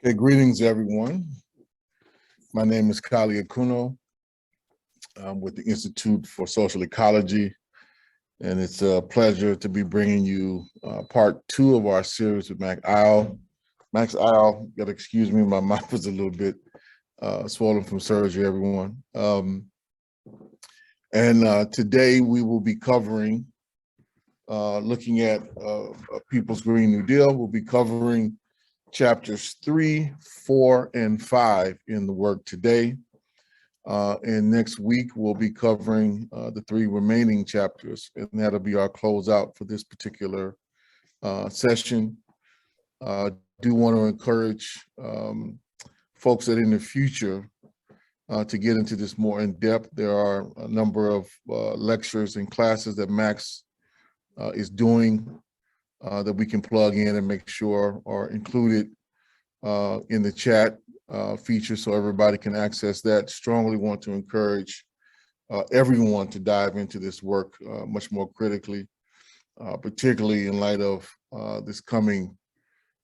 Okay, greetings everyone. My name is Kali Akuno. I'm with the Institute for Social Ecology, and it's a pleasure to be bringing you part 2 of our series with Max Ajl. Max Ajl, you gotta excuse me, my mouth is a little bit swollen from surgery, everyone. Today we will be covering, looking at People's Green New Deal. We'll be covering chapters 3, 4, and 5 in the work today. And next week, we'll be covering the 3 remaining chapters, and that'll be our closeout for this particular session. Do want to encourage folks that in the future to get into this more in depth. There are a number of lectures and classes that Max is doing that we can plug in and make sure are included in the chat feature so everybody can access that. Strongly want to encourage everyone to dive into this work much more critically, particularly in light of this coming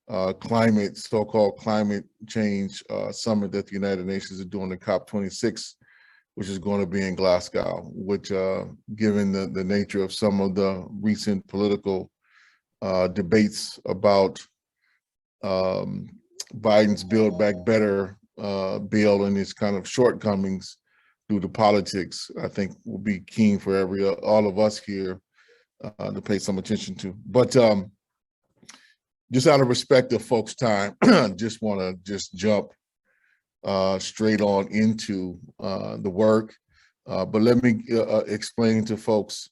so-called climate change summit that the United Nations are doing, the COP26, which is going to be in Glasgow, which given the nature of some of the recent political debates about Biden's Build Back Better bill and its kind of shortcomings due to politics, I think will be keen for all of us here to pay some attention to. But just out of respect of folks' time, just want to jump straight on into the work. But let me explain to folks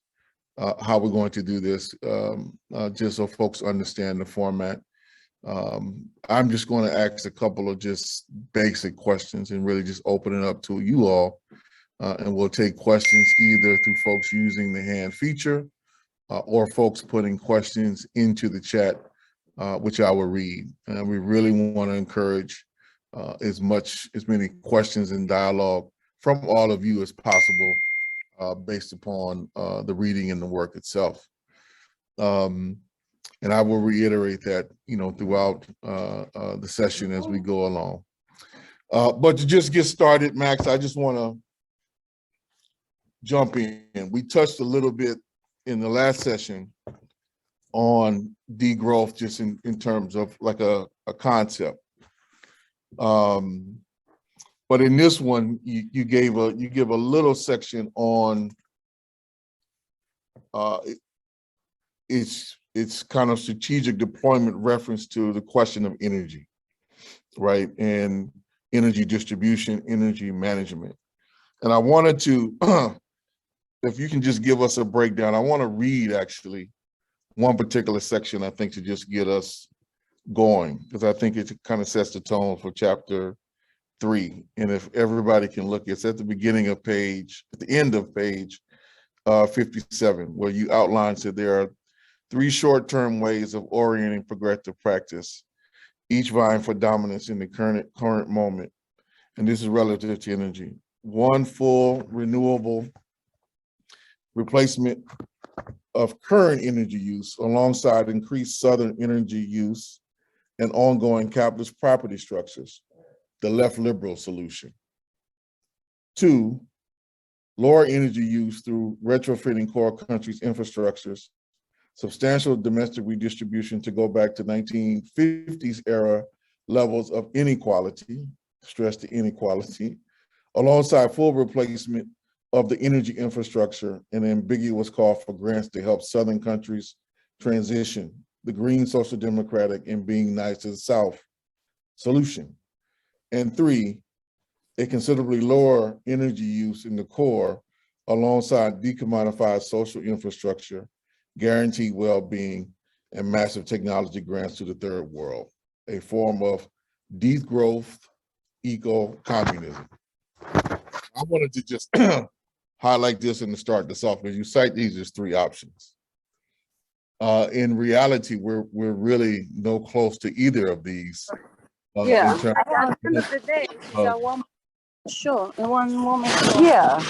how we're going to do this, just so folks understand the format. I'm just going to ask a couple of just basic questions and really just open it up to you all. And we'll take questions either through folks using the hand feature or folks putting questions into the chat, which I will read. And we really want to encourage as many questions and dialogue from all of you as possible, based upon the reading and the work itself. And I will reiterate that, throughout the session as we go along. But to just get started, Max, I just want to jump in. We touched a little bit in the last session on degrowth, just in terms of like a concept. But in this one, you give a little section on it's kind of strategic deployment reference to the question of energy, right? And energy distribution, energy management. And I wanted to, if you can just give us a breakdown, I want to read actually one particular section, I think, to just get us going, because I think it kind of sets the tone for chapter 3. And if everybody can look, it's at the beginning of page, at the end of page 57, where you outline that there are 3 short-term ways of orienting progressive practice, each vying for dominance in the current moment. And this is relative to energy. 1, full renewable replacement of current energy use alongside increased southern energy use and ongoing capitalist property structures, the left liberal solution. 2, lower energy use through retrofitting core countries' infrastructures, substantial domestic redistribution to go back to 1950s era levels of inequality, stress to inequality, alongside full replacement of the energy infrastructure and an ambiguous call for grants to help Southern countries transition, the green social democratic and being nice to the South solution. And 3, a considerably lower energy use in the core alongside decommodified social infrastructure, guaranteed well-being, and massive technology grants to the third world, a form of degrowth, eco-communism. I wanted to just highlight this and to start this off, because you cite these as 3 options. In reality, we're really no close to either of these. Yeah, at the end of the day, it's a one moment show. Yeah.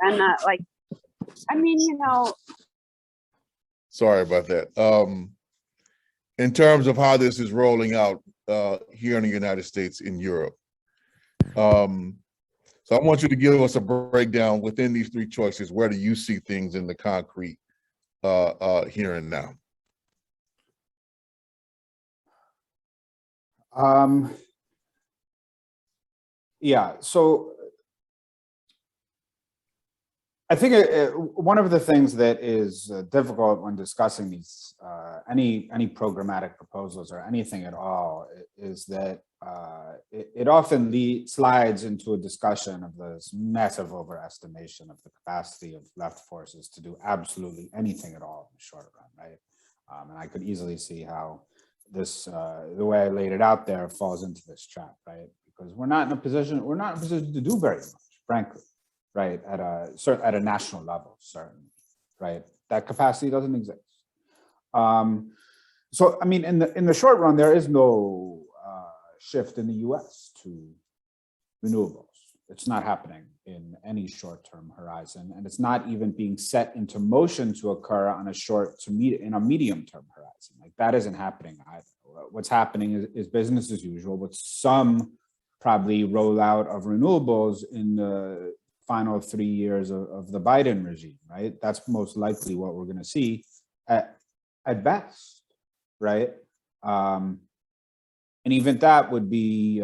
And Sorry about that. In terms of how this is rolling out, here in the United States, in Europe. So I want you to give us a breakdown within these three choices. Where do you see things in the concrete here and now? Yeah, so I think one of the things that is difficult when discussing these any programmatic proposals or anything at all is that it often slides into a discussion of this massive overestimation of the capacity of left forces to do absolutely anything at all in the short run, right? And I could easily see how this, the way I laid it out there, falls into this trap, right? Because we're not in a position to do very much, frankly. Right, at a national level, certainly, right? That capacity doesn't exist. So, I mean, in the short run, there is no shift in the U.S. to renewables. It's not happening in any short-term horizon, and it's not even being set into motion to occur on a medium-term horizon. Like that isn't happening either. What's happening is business as usual, with some probably rollout of renewables in the final 3 years of the Biden regime, right? That's most likely what we're going to see at best, right? And even that would be,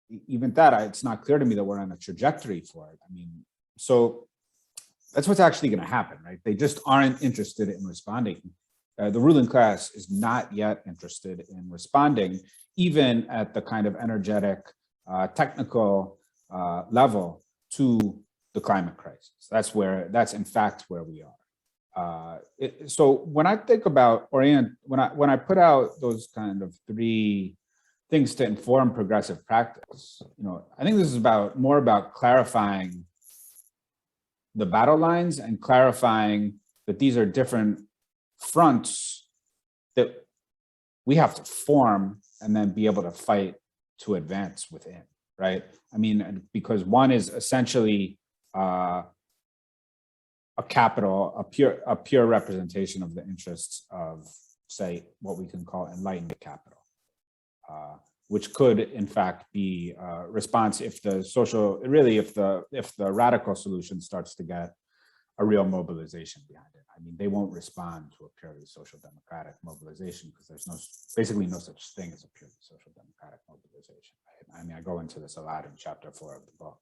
it's not clear to me that we're on a trajectory for it. I mean, so that's what's actually going to happen, right? They just aren't interested in responding. The ruling class is not yet interested in responding, even at the kind of energetic, technical level to the climate crisis. That's in fact where we are. So when I think about when I put out those kind of three things to inform progressive practice, I think this is more about clarifying the battle lines and clarifying that these are different fronts that we have to form and then be able to fight to advance within. Right? I mean, because one is essentially a pure representation of the interests of, say, what we can call enlightened capital, which could, in fact, be a response if the radical solution starts to get a real mobilization behind it. I mean, they won't respond to a purely social democratic mobilization because there's basically no such thing as a purely social democratic mobilization. Right? I mean, I go into this a lot in chapter 4 of the book,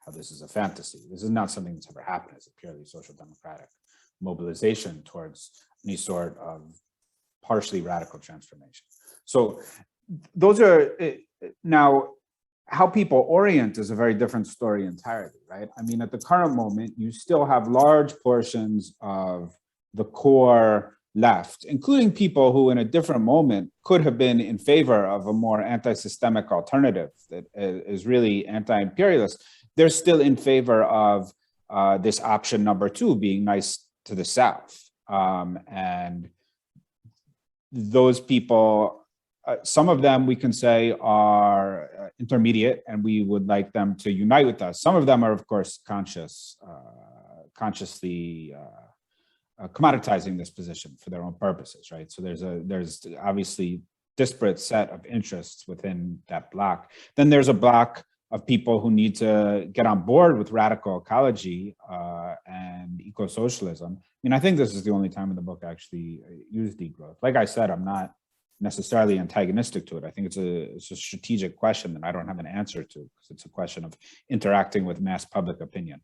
how this is a fantasy. This is not something that's ever happened as a purely social democratic mobilization towards any sort of partially radical transformation. So those are now, how people orient is a very different story entirely, right? I mean, at the current moment, you still have large portions of the core left, including people who in a different moment could have been in favor of a more anti-systemic alternative that is really anti-imperialist. They're still in favor of this option number 2 being nice to the South. And those people, some of them we can say are intermediate and we would like them to unite with us. Some of them are, of course, consciously commoditizing this position for their own purposes, right? So there's obviously disparate set of interests within that block. Then there's a block of people who need to get on board with radical ecology and eco-socialism. I mean, I think this is the only time in the book I actually use degrowth. Like I said, I'm not necessarily antagonistic to it. I think it's a strategic question that I don't have an answer to, because it's a question of interacting with mass public opinion.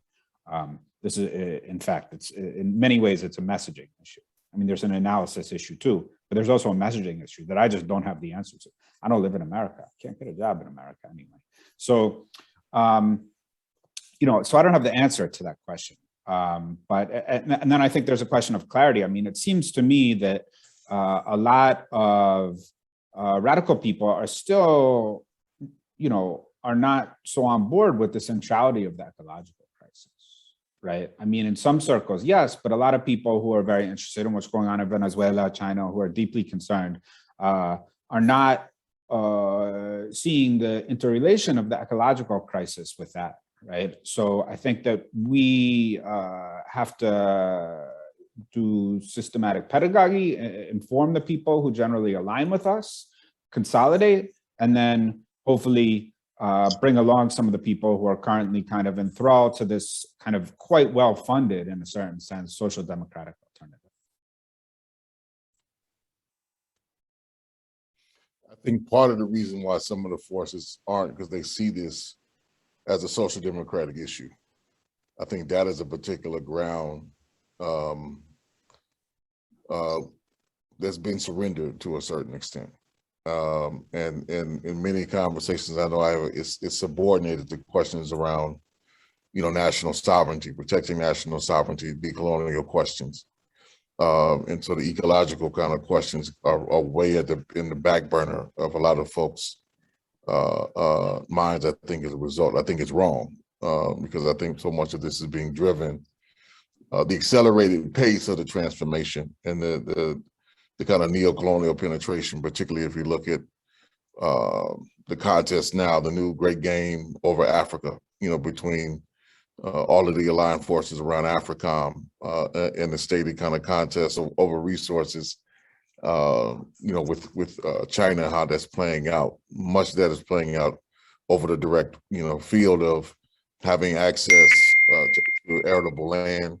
This is, in fact, it's in many ways, it's a messaging issue. I mean, there's an analysis issue too, but there's also a messaging issue that I just don't have the answer to. I don't live in America. I can't get a job in America anyway. So, so I don't have the answer to that question. And then I think there's a question of clarity. I mean, it seems to me that a lot of radical people are still, are not so on board with the centrality of the ecological crisis, right? I mean, in some circles, yes, but a lot of people who are very interested in what's going on in Venezuela, China, who are deeply concerned, are not seeing the interrelation of the ecological crisis with that, right? So I think that we have to do systematic pedagogy, inform the people who generally align with us, consolidate, and then hopefully bring along some of the people who are currently kind of enthralled to this kind of quite well-funded, in a certain sense, social democratic alternative. I think part of the reason why some of the forces aren't because they see this as a social democratic issue. I think that is a particular ground that's been surrendered to a certain extent. And in many conversations I know it's subordinated to questions around, national sovereignty, protecting national sovereignty, decolonial questions. And so the ecological kind of questions are way in the back burner of a lot of folks' minds, I think, as a result. I think it's wrong because I think so much of this is being driven, the accelerated pace of the transformation and the kind of neo-colonial penetration, particularly if you look at the contest now, the new great game over Africa, between all of the aligned forces around AFRICOM and the stated kind of contest over resources, with China, how that's playing out. Much of that is playing out over the direct, field of having access to arable land,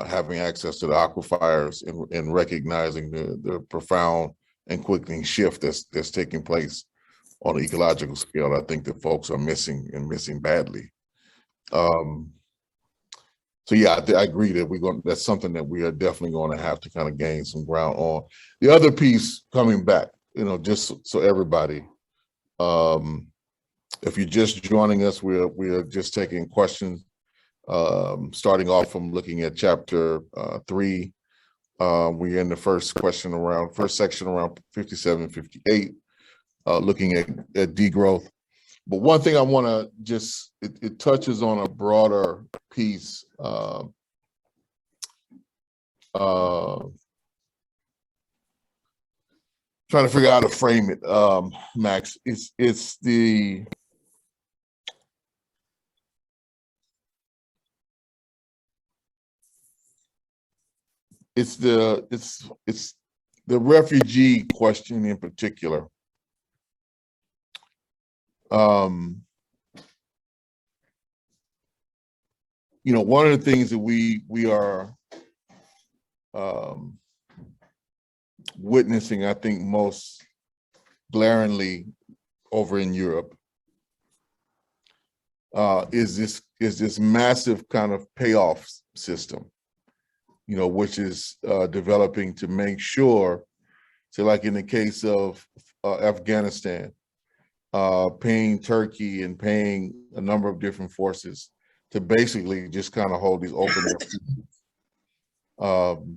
having access to the aquifers, and recognizing the profound and quickening shift that's taking place on the ecological scale. I think that folks are missing badly. So yeah, I agree that that's something that we are definitely going to have to kind of gain some ground on. The other piece coming back, just so everybody, if you're just joining us, we are just taking questions, starting off from looking at chapter 3. We're in the first section around 57, 58, looking at degrowth. But one thing I want to it touches on a broader piece. Trying to figure out how to frame it, Max. It's the refugee question in particular. One of the things that we are witnessing, I think, most glaringly over in Europe is this massive kind of payoff system, which is developing to make sure, so like in the case of Afghanistan, paying Turkey and paying a number of different forces to basically just kind of hold these open air, and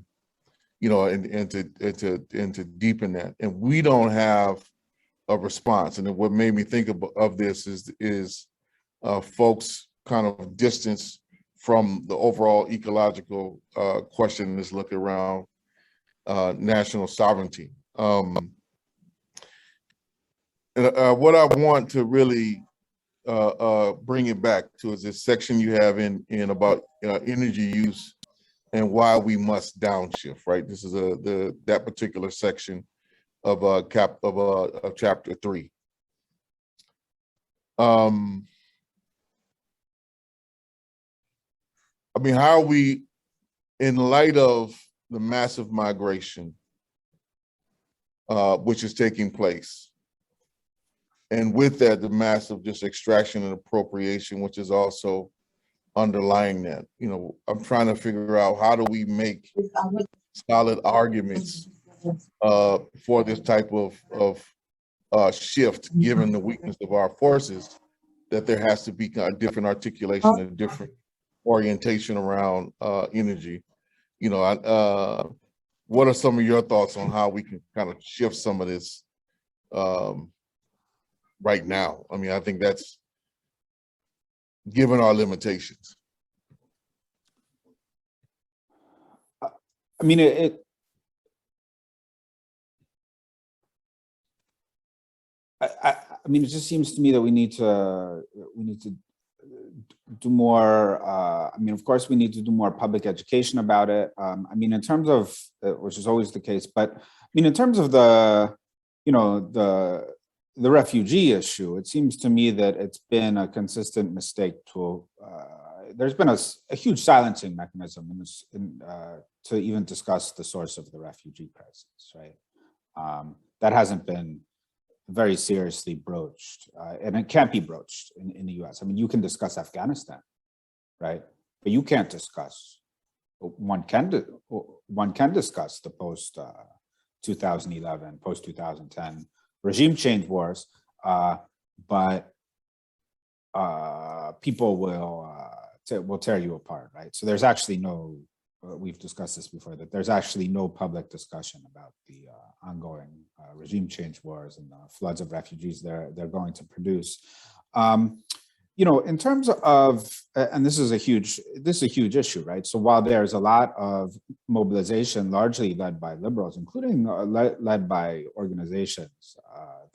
to deepen that. And we don't have a response. And what made me think of this is folks kind of distance from the overall ecological question, this look around national sovereignty. And what I want to really bring it back to is this section you have in about energy use and why we must downshift. Right, this is that particular section of chapter 3. I mean, how are we, in light of the massive migration which is taking place, and with that, the massive just extraction and appropriation, which is also underlying that. I'm trying to figure out, how do we make solid arguments for this type of shift, given the weakness of our forces, that there has to be a different articulation, a different orientation around energy. What are some of your thoughts on how we can kind of shift some of this right now? I mean, I think that's given our limitations. I mean, it just seems to me that we need to do more. I mean, of course, we need to do more public education about it. I mean, in terms of, which is always the case, but I mean, in terms of the you know, the refugee issue, it seems to me that it's been a consistent mistake to, there's been a huge silencing mechanism to even discuss the source of the refugee crisis, right? That hasn't been very seriously broached, and it can't be broached in the US. I mean, you can discuss Afghanistan, right? But you can't discuss, one can discuss the post 2011, post 2010 regime change wars, but people will tear you apart, right? So there's actually no, we've discussed this before, that there's actually no public discussion about the ongoing regime change wars and the floods of refugees they're going to produce. You know, in terms of, and this is a huge issue, right? So while there's a lot of mobilization, largely led by liberals, including led by organizations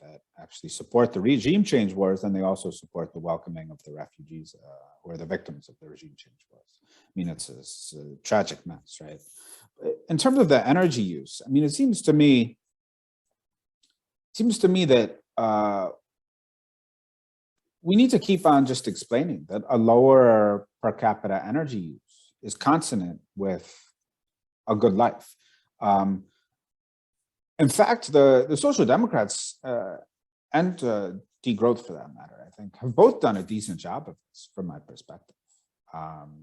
that actually support the regime change wars, and they also support the welcoming of the refugees or the victims of the regime change wars. I mean, it's a tragic mess, right? In terms of the energy use, I mean, it seems to me that we need to keep on just explaining that a lower per capita energy use is consonant with a good life. In fact, the Social Democrats and Degrowth, for that matter, I think, have both done a decent job of this from my perspective.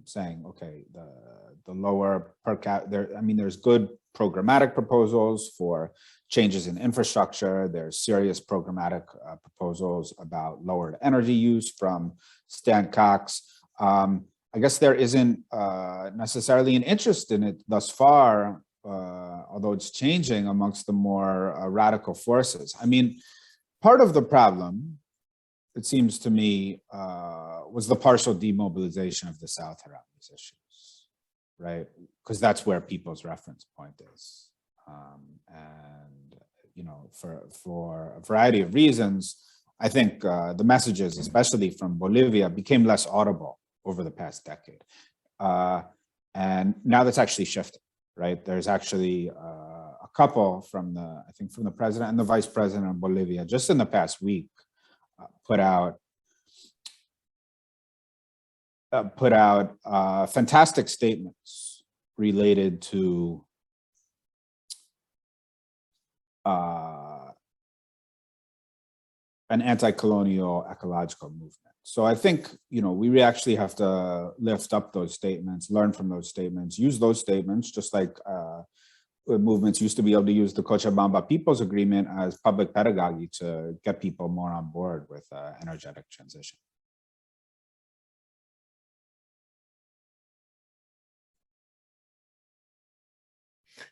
Saying, okay, the lower per capita, I mean, there's good programmatic proposals for changes in infrastructure. There's serious programmatic proposals about lowered energy use from Stan Cox. I guess there isn't necessarily an interest in it thus far, although it's changing amongst the more radical forces. I mean, part of the problem, it seems to me, was the partial demobilization of the South around these issues, right? Because that's where people's reference point is. And, you know, for a variety of reasons, I think the messages, especially from Bolivia, became less audible over the past decade. And now that's actually shifted, right? There's actually a couple from I think from the president and the vice president of Bolivia, just in the past week, put out fantastic statements related to an anti-colonial ecological movement. So I think, you know, we actually have to lift up those statements, learn from those statements, use those statements, just like movements used to be able to use the Cochabamba People's Agreement as public pedagogy to get people more on board with energetic transition.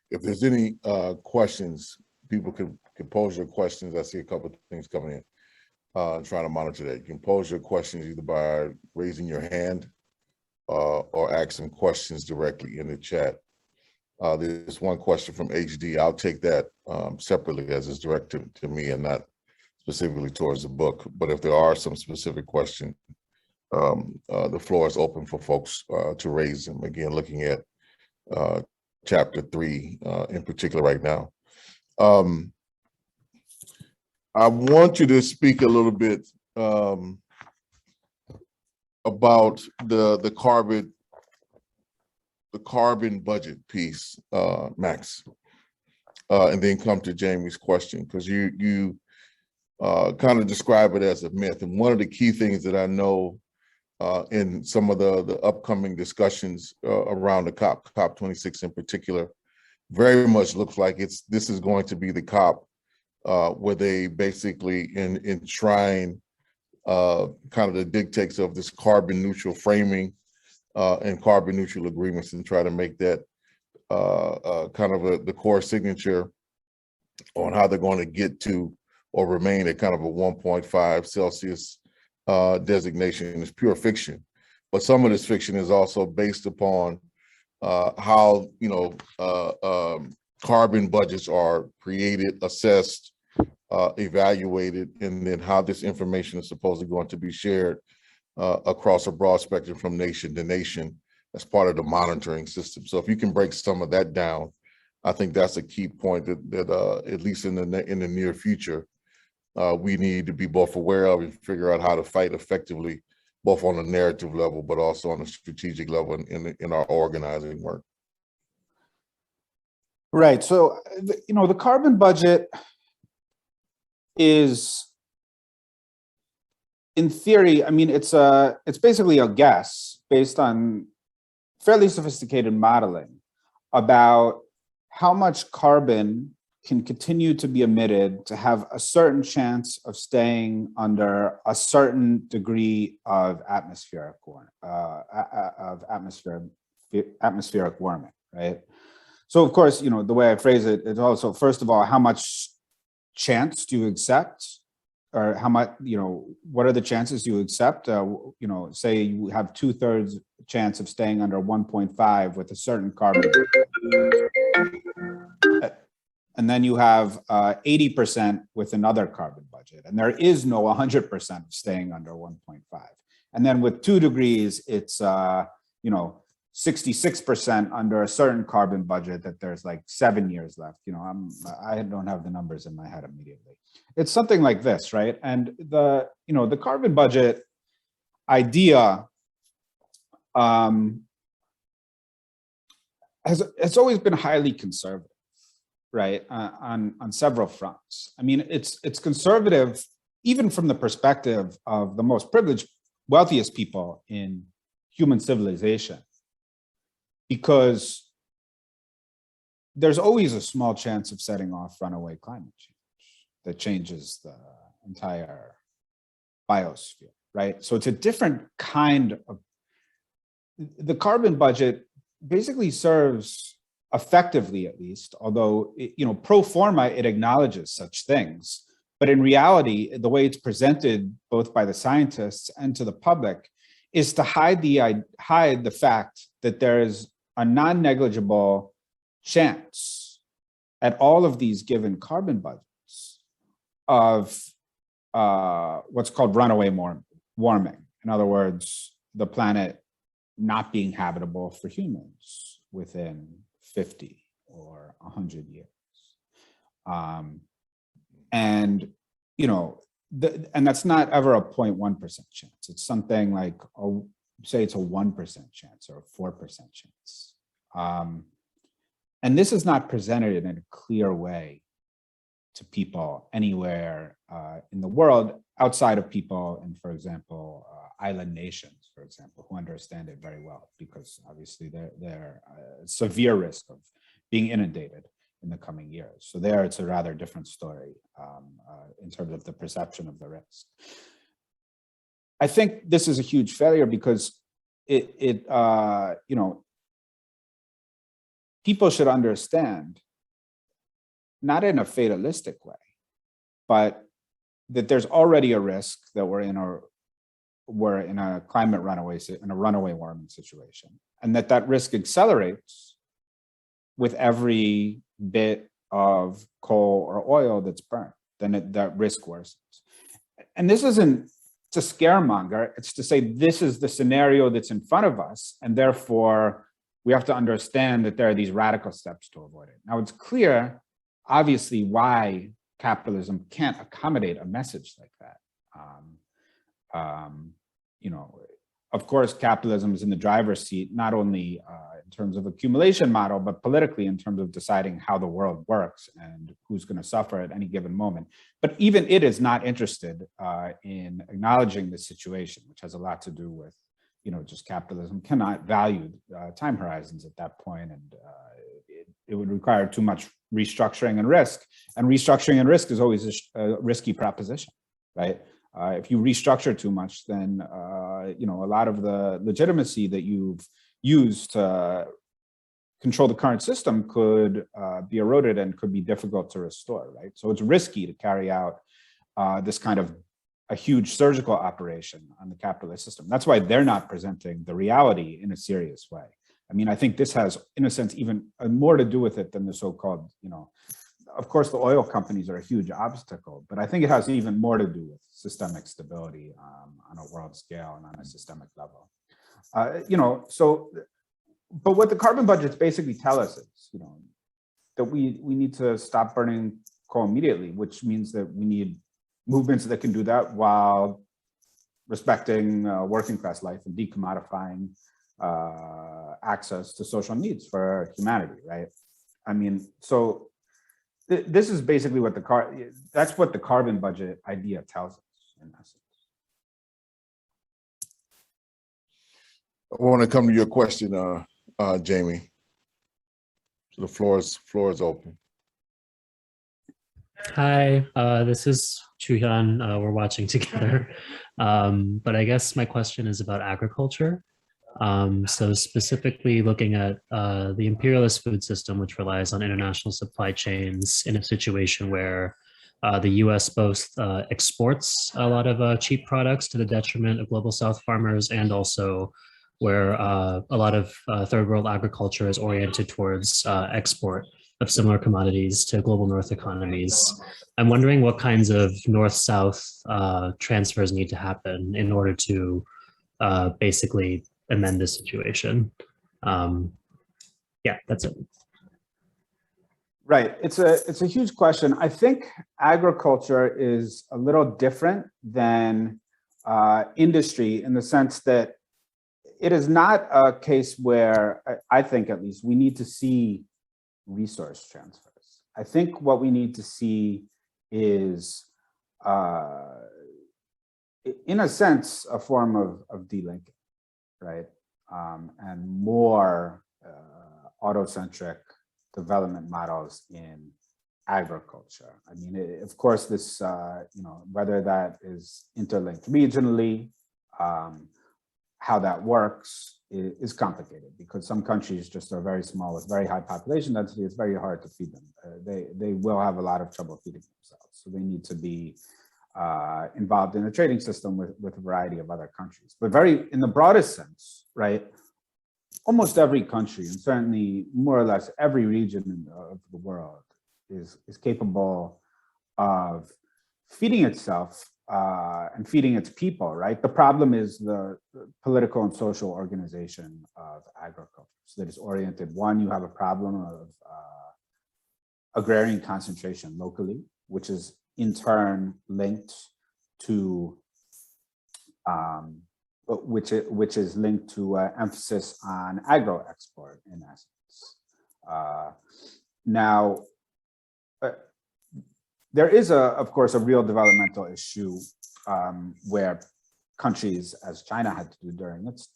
If there's any questions, people can pose your questions. I see a couple of things coming in. Trying to monitor that. You can pose your questions either by raising your hand or asking questions directly in the chat. There's one question from HD. I'll take that separately as it's directed to me and not specifically towards the book. But if there are some specific questions, the floor is open for folks to raise them. Again, looking at chapter 3 in particular right now. I want you to speak a little bit about the carbon budget piece, Max, and then come to Jamie's question, because you kind of describe it as a myth. And one of the key things that I know in some of the upcoming discussions around the COP26 in particular, very much looks like this is going to be the COP where they basically enshrine kind of the dictates of this carbon neutral framing and carbon neutral agreements, and try to make that kind of the core signature on how they're going to get to or remain at kind of a 1.5 Celsius designation. Is pure fiction, but some of this fiction is also based upon how, you know, carbon budgets are created, assessed, evaluated, and then how this information is supposedly going to be shared across a broad spectrum from nation to nation as part of the monitoring system. So if you can break some of that down, I think that's a key point that at least in the near future, we need to be both aware of and figure out how to fight effectively, both on a narrative level, but also on a strategic level in our organizing work. Right. So, the carbon budget is, in theory, I mean, it's basically a guess based on fairly sophisticated modeling about how much carbon can continue to be emitted to have a certain chance of staying under a certain degree of atmospheric warming, right? So of course, the way I phrase it is also, first of all, how much chance do you accept, or how much, what are the chances you accept? Say you have 2/3 chance of staying under 1.5 with a certain carbon, and then you have 80% with another carbon budget, and there is no 100% of staying under 1.5. And then with 2 degrees, it's 66% under a certain carbon budget that there's like 7 years left. I don't have the numbers in my head immediately. It's something like this, right? And the carbon budget idea has always been highly conservative, right? On several fronts. I mean, it's conservative even from the perspective of the most privileged, wealthiest people in human civilization, because there's always a small chance of setting off runaway climate change that changes the entire biosphere, right? So it's a different kind of, the carbon budget basically serves effectively, at least, although, pro forma, it acknowledges such things. But in reality, the way it's presented both by the scientists and to the public is to hide the fact that there is a non-negligible chance at all of these given carbon budgets of what's called runaway warming. In other words, the planet not being habitable for humans within 50 or 100 years. And that's not ever a 0.1% chance. It's something like, say it's a 1% chance or a 4% chance. And this is not presented in a clear way to people anywhere in the world outside of people in, for example, island nations, for example, who understand it very well, because obviously they're severe risk of being inundated in the coming years. So there, it's a rather different story in terms of the perception of the risk. I think this is a huge failure because people should understand, not in a fatalistic way, but that there's already a risk that we're in a climate runaway, in a runaway warming situation, and that risk accelerates with every bit of coal or oil that's burnt. Then that risk worsens. And this isn't to scaremonger, it's to say this is the scenario that's in front of us, and therefore we have to understand that there are these radical steps to avoid it. Now, it's clear, obviously, why capitalism can't accommodate a message like that. Of course, capitalism is in the driver's seat, not only in terms of accumulation model, but politically in terms of deciding how the world works and who's going to suffer at any given moment. But even it is not interested in acknowledging the situation, which has a lot to do with, just capitalism cannot value time horizons at that point, and it would require too much restructuring and risk. And restructuring and risk is always a risky proposition, right? If you restructure too much, then a lot of the legitimacy that you've used to control the current system could be eroded and could be difficult to restore, right? So it's risky to carry out this kind of a huge surgical operation on the capitalist system. That's why they're not presenting the reality in a serious way. I mean, I think this has, in a sense, even more to do with it than the so-called, of course, the oil companies are a huge obstacle, but I think it has even more to do with systemic stability on a world scale and on a systemic level. But what the carbon budgets basically tell us is, that we need to stop burning coal immediately, which means that we need movements that can do that while respecting working class life and decommodifying access to social needs for humanity, right? I mean, so this is basically what that's what the carbon budget idea tells us in essence. I want to come to your question, Jamie. So the floor is open. Hi, this is Chuhyun. We're watching together. But I guess my question is about agriculture. So specifically looking at the imperialist food system, which relies on international supply chains in a situation where the US both exports a lot of cheap products to the detriment of global South farmers, and also where a lot of third world agriculture is oriented towards export of similar commodities to global North economies. I'm wondering what kinds of North-South transfers need to happen in order to basically amend this situation. Yeah, that's it. Right, it's a huge question. I think agriculture is a little different than industry in the sense that it is not a case where, I think at least, we need to see resource transfers. I think what we need to see is, in a sense, a form of delinking, right? And more autocentric development models in agriculture. I mean, of course, this, whether that is interlinked regionally, how that works is complicated because some countries just are very small with very high population density. It's very hard to feed them. They will have a lot of trouble feeding themselves. So they need to be involved in a trading system with a variety of other countries. But in the broadest sense, right, almost every country, and certainly more or less every region of the world is capable of feeding itself and feeding its people, right? The problem is the political and social organization of agriculture. So that is oriented, one, you have a problem of agrarian concentration locally, which is in turn linked to, which is linked to emphasis on agro-export in essence. Now, there is, of course, a real developmental issue where countries, as China had to do during its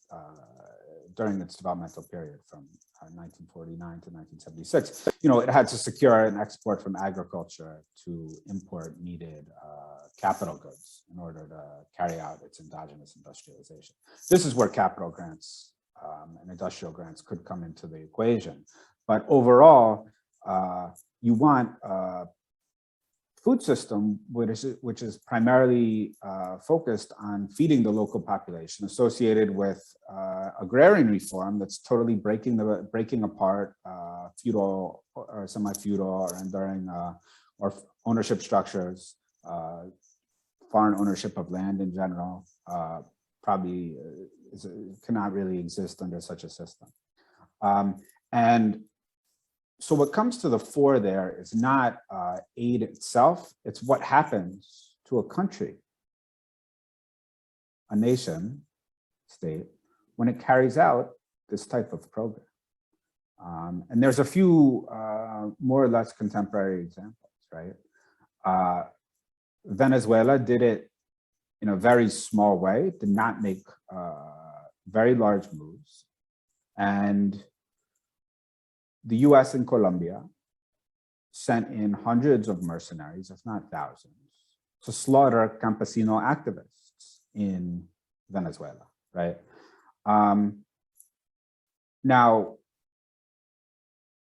developmental period from 1949 to 1976, it had to secure an export from agriculture to import needed capital goods in order to carry out its endogenous industrialization. This is where capital grants and industrial grants could come into the equation. But overall, you want food system, which is primarily focused on feeding the local population, associated with agrarian reform that's totally breaking apart feudal or semi-feudal or enduring or ownership structures, foreign ownership of land in general, probably cannot really exist under such a system. And so what comes to the fore there is not aid itself, it's what happens to a country, a nation, state, when it carries out this type of program. And there's a few more or less contemporary examples, right? Venezuela did it in a very small way, did not make very large moves. And the US and Colombia sent in hundreds of mercenaries, if not thousands, to slaughter campesino activists in Venezuela, right? Now,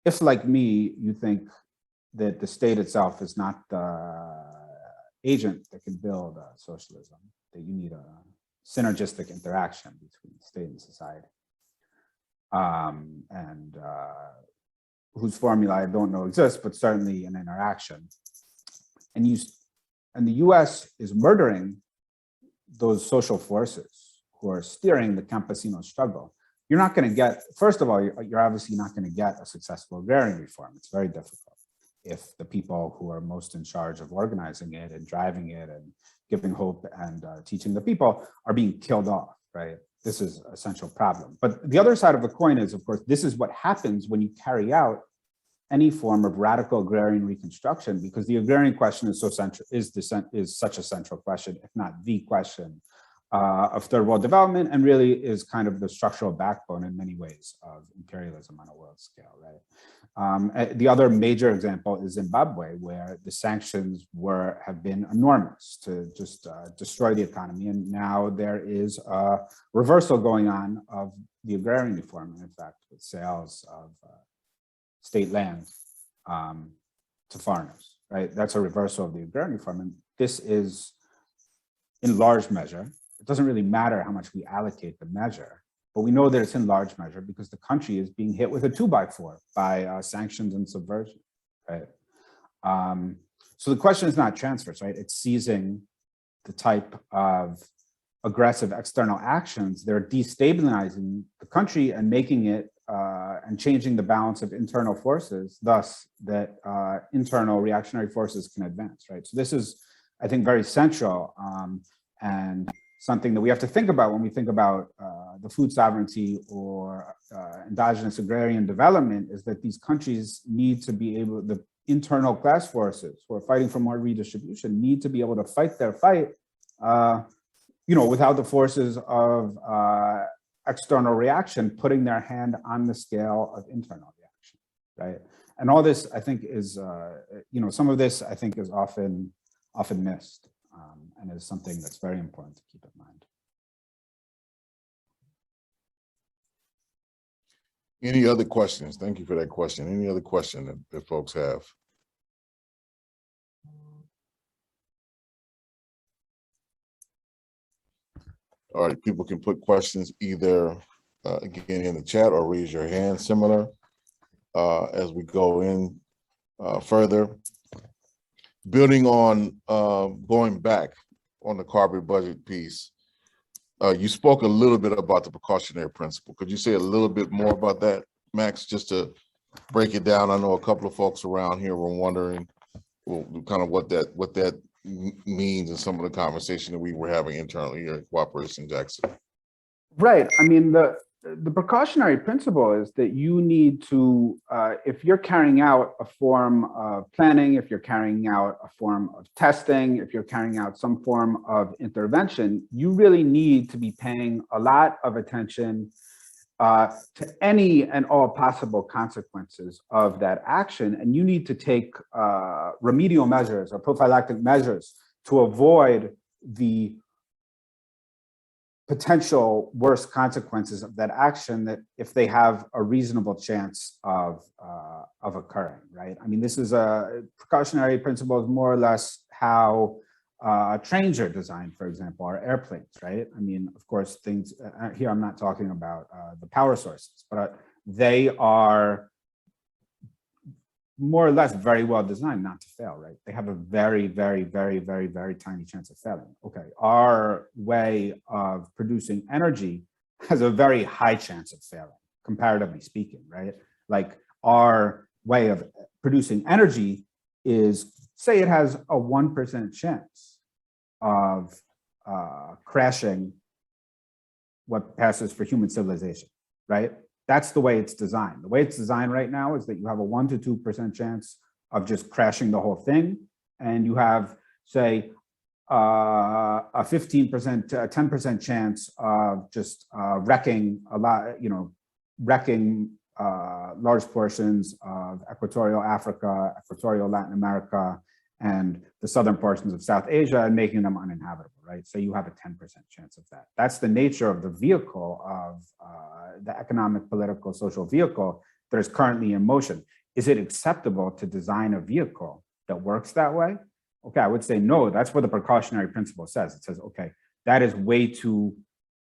if like me, you think that the state itself is not the agent that can build socialism, that you need a synergistic interaction between state and society, and whose formula I don't know exists, but certainly an interaction. And the US is murdering those social forces who are steering the campesino struggle. you're not going to get, first of all, you're obviously not going to get a successful agrarian reform. It's very difficult if the people who are most in charge of organizing it and driving it and giving hope and teaching the people are being killed off, right? This is a central problem. But the other side of the coin is, of course, this is what happens when you carry out any form of radical agrarian reconstruction, because the agrarian question is so central, is such a central question, if not the question of third world development, and really is kind of the structural backbone in many ways of imperialism on a world scale, right? The other major example is Zimbabwe, where the sanctions have been enormous to just destroy the economy, and now there is a reversal going on of the agrarian reform, in fact, with sales of state land to foreigners, right? That's a reversal of the agrarian reform, and this is in large measure. It doesn't really matter how much we allocate the measure, but we know that it's in large measure because the country is being hit with a 2x4 by sanctions and subversion, right? So the question is not transfers, right? It's seizing the type of aggressive external actions that are destabilizing the country and making it and changing the balance of internal forces, thus that internal reactionary forces can advance, right? So this is, I think, very central and something that we have to think about when we think about the food sovereignty or endogenous agrarian development, is that these countries need to be able, the internal class forces who are fighting for more redistribution need to be able to fight their fight, without the forces of external reaction putting their hand on the scale of internal reaction, right? And all this, I think, is, some of this, I think, is often missed and is something that's very important to keep in mind. Any other questions? Thank you for that question. Any other question that folks have? All right, people can put questions either again in the chat or raise your hand, similar as we go in further. Building on going back on the carbon budget piece, you spoke a little bit about the precautionary principle. Could you say a little bit more about that, Max, just to break it down? I know a couple of folks around here were wondering kind of what that means in some of the conversation that we were having internally here at Cooperation Jackson. Right. I mean, the precautionary principle is that you need to, if you're carrying out a form of planning, if you're carrying out a form of testing, if you're carrying out some form of intervention, you really need to be paying a lot of attention to any and all possible consequences of that action. And you need to take remedial measures or prophylactic measures to avoid the potential worst consequences of that action, that if they have a reasonable chance of occurring, right? I mean, this is a precautionary principle, is more or less how trains are designed, for example, or airplanes, right? I mean, of course, things here, I'm not talking about the power sources, but they are more or less very well designed not to fail, right? They have a very, very, very, very, very tiny chance of failing. Okay, our way of producing energy has a very high chance of failing, comparatively speaking, right? Like, our way of producing energy is, say it has a 1% chance of crashing what passes for human civilization, right? That's the way it's designed. The way it's designed right now is that you have a 1 to 2% chance of just crashing the whole thing. And you have, say, a 15%, 10% chance of just wrecking a lot, wrecking large portions of equatorial Africa, equatorial Latin America, and the southern portions of South Asia, and making them uninhabitable, right? So you have a 10% chance of that. That's the nature of the vehicle of the economic, political, social vehicle that is currently in motion. Is it acceptable to design a vehicle that works that way? Okay, I would say no. That's what the precautionary principle says. It says, okay, that is way too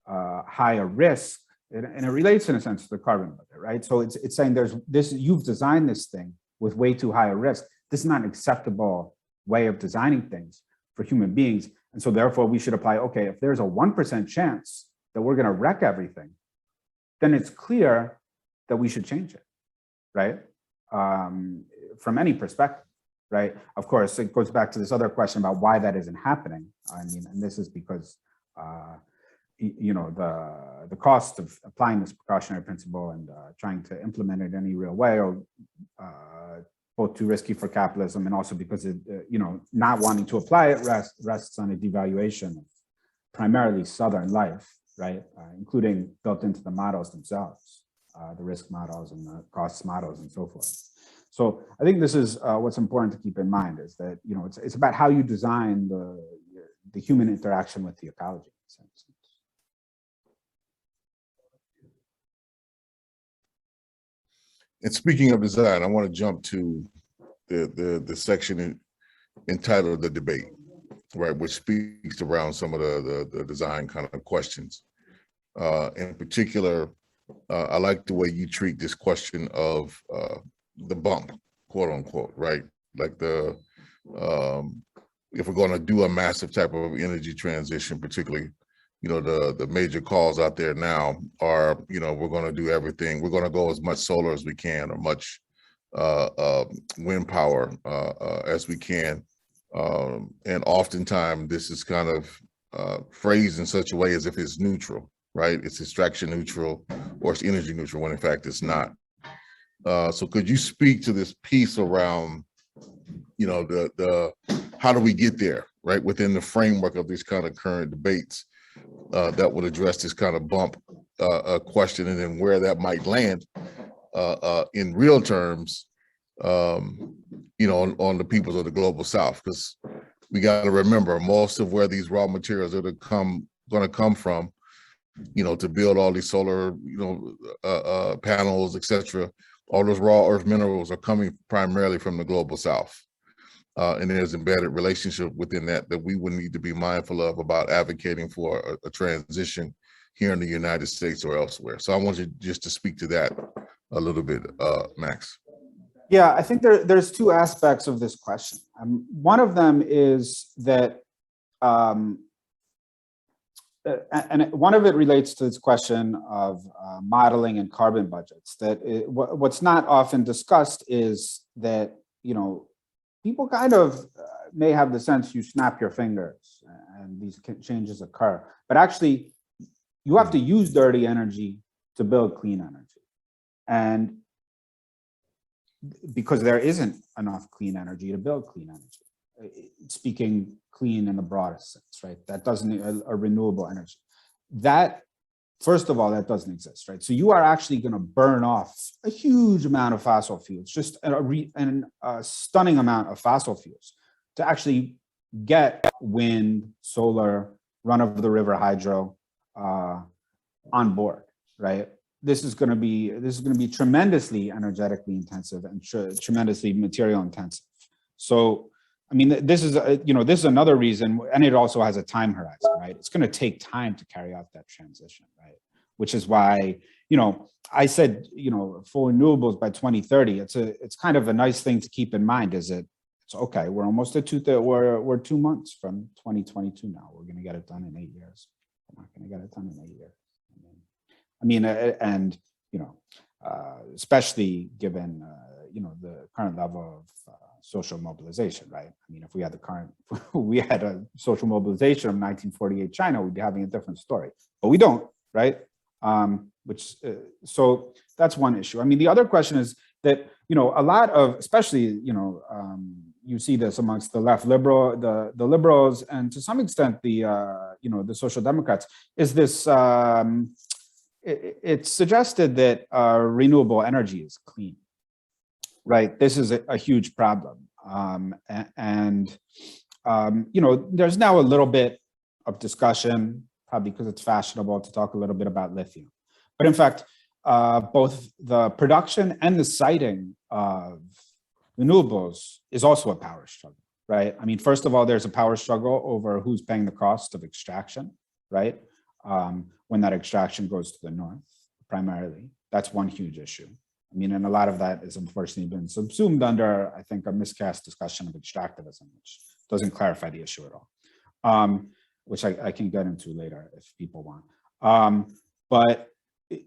high a risk, and it relates in a sense to the carbon budget, right? So it's saying there's this, you've designed this thing with way too high a risk. This is not an acceptable way of designing things for human beings. And so therefore we should apply, okay, if there's a 1% chance that we're gonna wreck everything, then it's clear that we should change it, right? From any perspective, right? Of course, it goes back to this other question about why that isn't happening. I mean, and this is because, you know, the cost of applying this precautionary principle and trying to implement it in any real way are both too risky for capitalism, and also because it, you know, not wanting to apply it rests on a devaluation of primarily Southern life, right? Including built into the models themselves, the risk models and the cost models and so forth. So I think this is what's important to keep in mind, is that, you know, it's about how you design the human interaction with the ecology. And speaking of design, I want to jump to the section entitled "The Debate," right, which speaks around some of the design kind of questions. In particular, I like the way you treat this question of the bump, quote unquote, right? Like if we're going to do a massive type of energy transition, particularly, you know, the major calls out there now are, you know, we're going to do everything. We're going to go as much solar as we can, or much wind power as we can. And oftentimes this is kind of phrased in such a way as if it's neutral, right? It's extraction neutral, or it's energy neutral, when in fact it's not. So could you speak to this piece around, you know, the how do we get there, right, within the framework of these kind of current debates that would address this kind of bump question, and then where that might land in real terms, you know, on the peoples of the global South? Because we got to remember, most of where these raw materials are going to come from, you know, to build all these solar, you know, panels, etc. All those raw earth minerals are coming primarily from the global South. And there's embedded relationship within that we would need to be mindful of about advocating for a transition here in the United States or elsewhere. So I want you just to speak to that a little bit, Max. Yeah, I think there's two aspects of this question. One of them is that, and one of it relates to this question of modeling and carbon budgets. That what's not often discussed is that, you know, people kind of may have the sense you snap your fingers and these changes occur, but actually you have to use dirty energy to build clean energy. And because there isn't enough clean energy to build clean energy, speaking clean in the broadest sense, right? That doesn't, a renewable energy. That, first of all, that doesn't exist, right? So you are actually going to burn off a huge amount of fossil fuels, just a stunning amount of fossil fuels, to actually get wind, solar, run-of-the-river hydro on board, right? This is going to be tremendously energetically intensive and tremendously material intensive. So, I mean, this is this is another reason, and it also has a time horizon, right? It's going to take time to carry out that transition, right? Which is why, you know, I said, you know, for renewables by 2030, it's kind of a nice thing to keep in mind. Is it's okay? We're almost at we're 2 months from 2022 now. We're going to get it done in 8 years. We're not going to get it done in 8 years. I mean, and you know, especially given you know, the current level of social mobilization, right? I mean, if we had a social mobilization of 1948 China, we'd be having a different story, but we don't, right? So that's one issue. I mean, the other question is that, you know, a lot of, especially, you know, you see this amongst the left the liberals, and to some extent the, you know, the social democrats, is this, it's suggested that renewable energy is clean, right? This is a huge problem. You know, there's now a little bit of discussion, probably because it's fashionable, to talk a little bit about lithium. But in fact, both the production and the siting of renewables is also a power struggle, right? I mean, first of all, there's a power struggle over who's paying the cost of extraction, right? When that extraction goes to the north, primarily. That's one huge issue. I mean, and a lot of that has unfortunately been subsumed under, I think, a miscast discussion of extractivism, which doesn't clarify the issue at all, which I can get into later if people want. But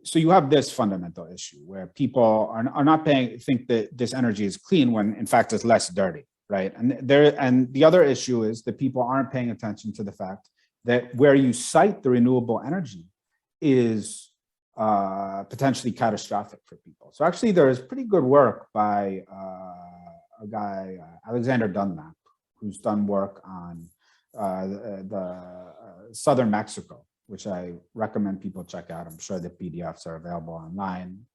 so you have this fundamental issue where people are not think that this energy is clean when in fact it's less dirty, right? And the other issue is that people aren't paying attention to the fact that where you cite the renewable energy is potentially catastrophic for people. So actually there is pretty good work by a guy, Alexander Dunlap, who's done work on southern Mexico, which I recommend people check out. I'm sure the PDFs are available online.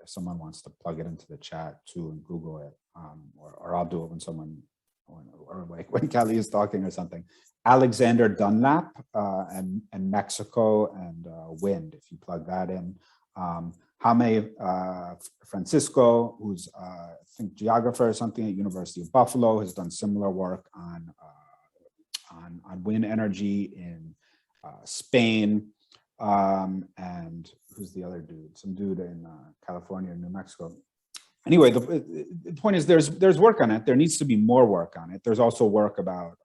If someone wants to plug it into the chat too and Google it, or I'll do it when Kelly is talking or something. Alexander Dunlap and Mexico and wind, if you plug that in. Jaime Francisco, who's I think geographer or something at University of Buffalo, has done similar work on wind energy in Spain, and who's the other dude? Some dude in California, New Mexico. Anyway, the point is there's work on it. There needs to be more work on it. There's also work about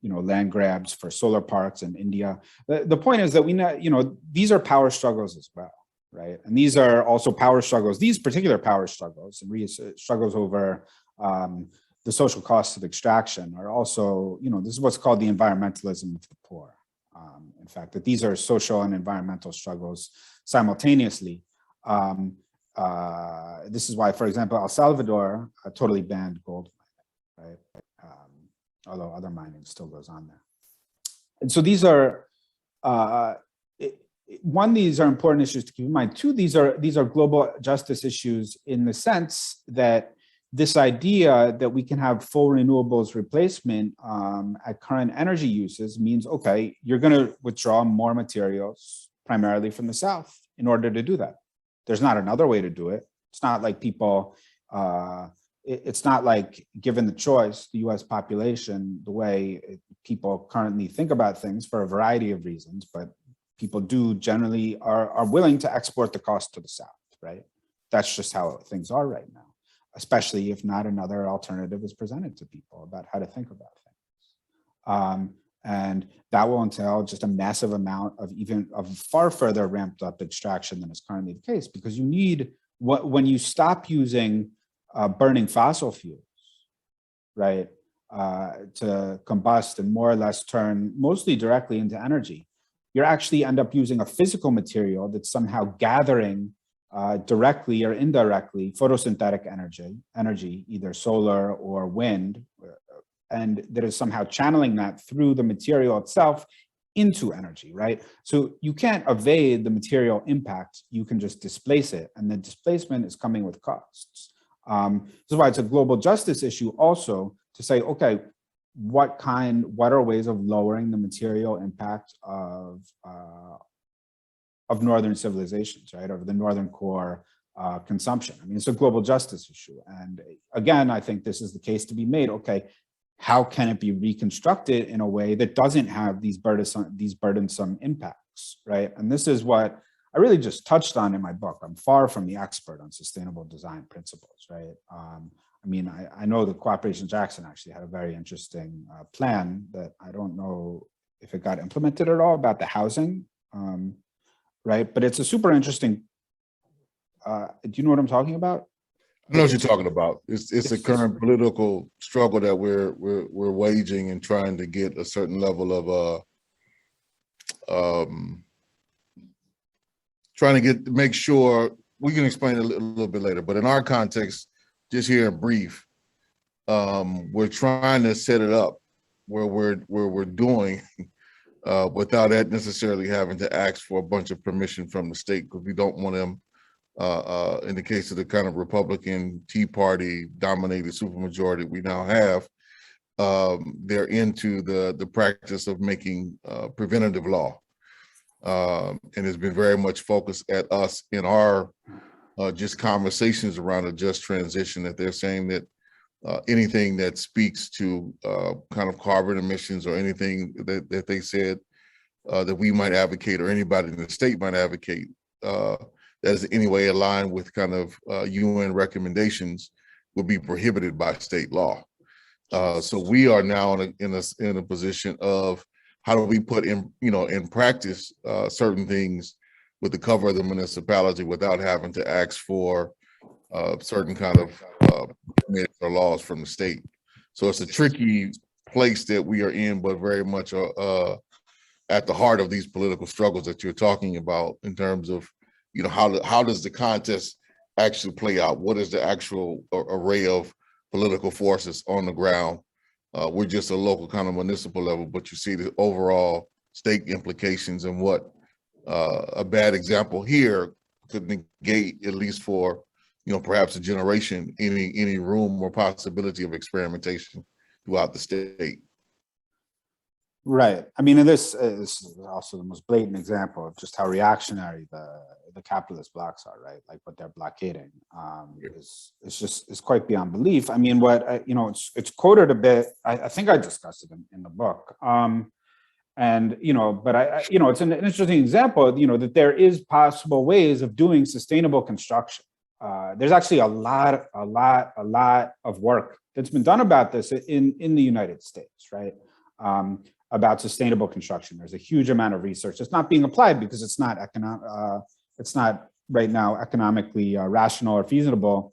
land grabs for solar parks in India. The point is that we know, these are power struggles as well, right? And these are also power struggles. These particular power struggles and struggles over the social costs of extraction are also, this is what's called the environmentalism of the poor. In fact, that these are social and environmental struggles simultaneously. This is why, for example, El Salvador totally banned gold mining, right? Although other mining still goes on there. And so these are, one, these are important issues to keep in mind. Two, these are global justice issues in the sense that this idea that we can have full renewables replacement at current energy uses means, okay, you're going to withdraw more materials primarily from the South in order to do that. There's not another way to do it. It's not like people, it's not like given the choice, the US population, the way people currently think about things for a variety of reasons, but people do generally are willing to export the cost to the South, right? That's just how things are right now, especially if not another alternative is presented to people about how to think about things. And that will entail just a massive amount of far further ramped up extraction than is currently the case, because you need, when you stop using burning fossil fuels, right, to combust and more or less turn mostly directly into energy, you actually end up using a physical material that's somehow gathering directly or indirectly photosynthetic energy, either solar or wind, and that is somehow channeling that through the material itself into energy, right? So you can't evade the material impact, you can just displace it, and the displacement is coming with costs. This is why it's a global justice issue also to say, okay, what are ways of lowering the material impact of northern civilizations, right, of the northern core consumption. I mean, it's a global justice issue. And again, I think this is the case to be made. Okay, how can it be reconstructed in a way that doesn't have these burdensome impacts, right? And this is what I really just touched on in my book. I'm far from the expert on sustainable design principles, right? I mean, I know that Cooperation Jackson actually had a very interesting plan that I don't know if it got implemented at all about the housing, right? But it's a super interesting, do you know what I'm talking about? I know what you're talking about. It's a current political struggle that we're waging and trying to get a certain level of trying to make sure we can explain it a little bit later. But in our context, just here in brief, we're trying to set it up where we're doing without that necessarily having to ask for a bunch of permission from the state, because we don't want them. In the case of the kind of Republican Tea Party dominated supermajority we now have, they're into the practice of making preventative law. And it's been very much focused at us in our just conversations around a just transition, that they're saying that anything that speaks to kind of carbon emissions or anything that they said that we might advocate or anybody in the state might advocate that is in any way aligned with kind of UN recommendations would be prohibited by state law. So we are now in a position of how do we put in practice certain things with the cover of the municipality without having to ask for certain kind of permits or laws from the state. So it's a tricky place that we are in, but very much at the heart of these political struggles that you're talking about in terms of, you know, how does the contest actually play out? What is the actual array of political forces on the ground? We're just a local kind of municipal level, but you see the overall state implications and what a bad example here could negate, at least for, you know, perhaps a generation, any room or possibility of experimentation throughout the state. Right. I mean, and this is also the most blatant example of just how reactionary the capitalist blocks are, right? Like what they're blockading is quite beyond belief. I mean, what you know, it's quoted a bit. I think I discussed it in the book. And you know, but you know, it's an interesting example. You know, that there is possible ways of doing sustainable construction. There's actually a lot of work that's been done about this in the United States, right? About sustainable construction. There's a huge amount of research that's not being applied because it's not right now economically rational or feasible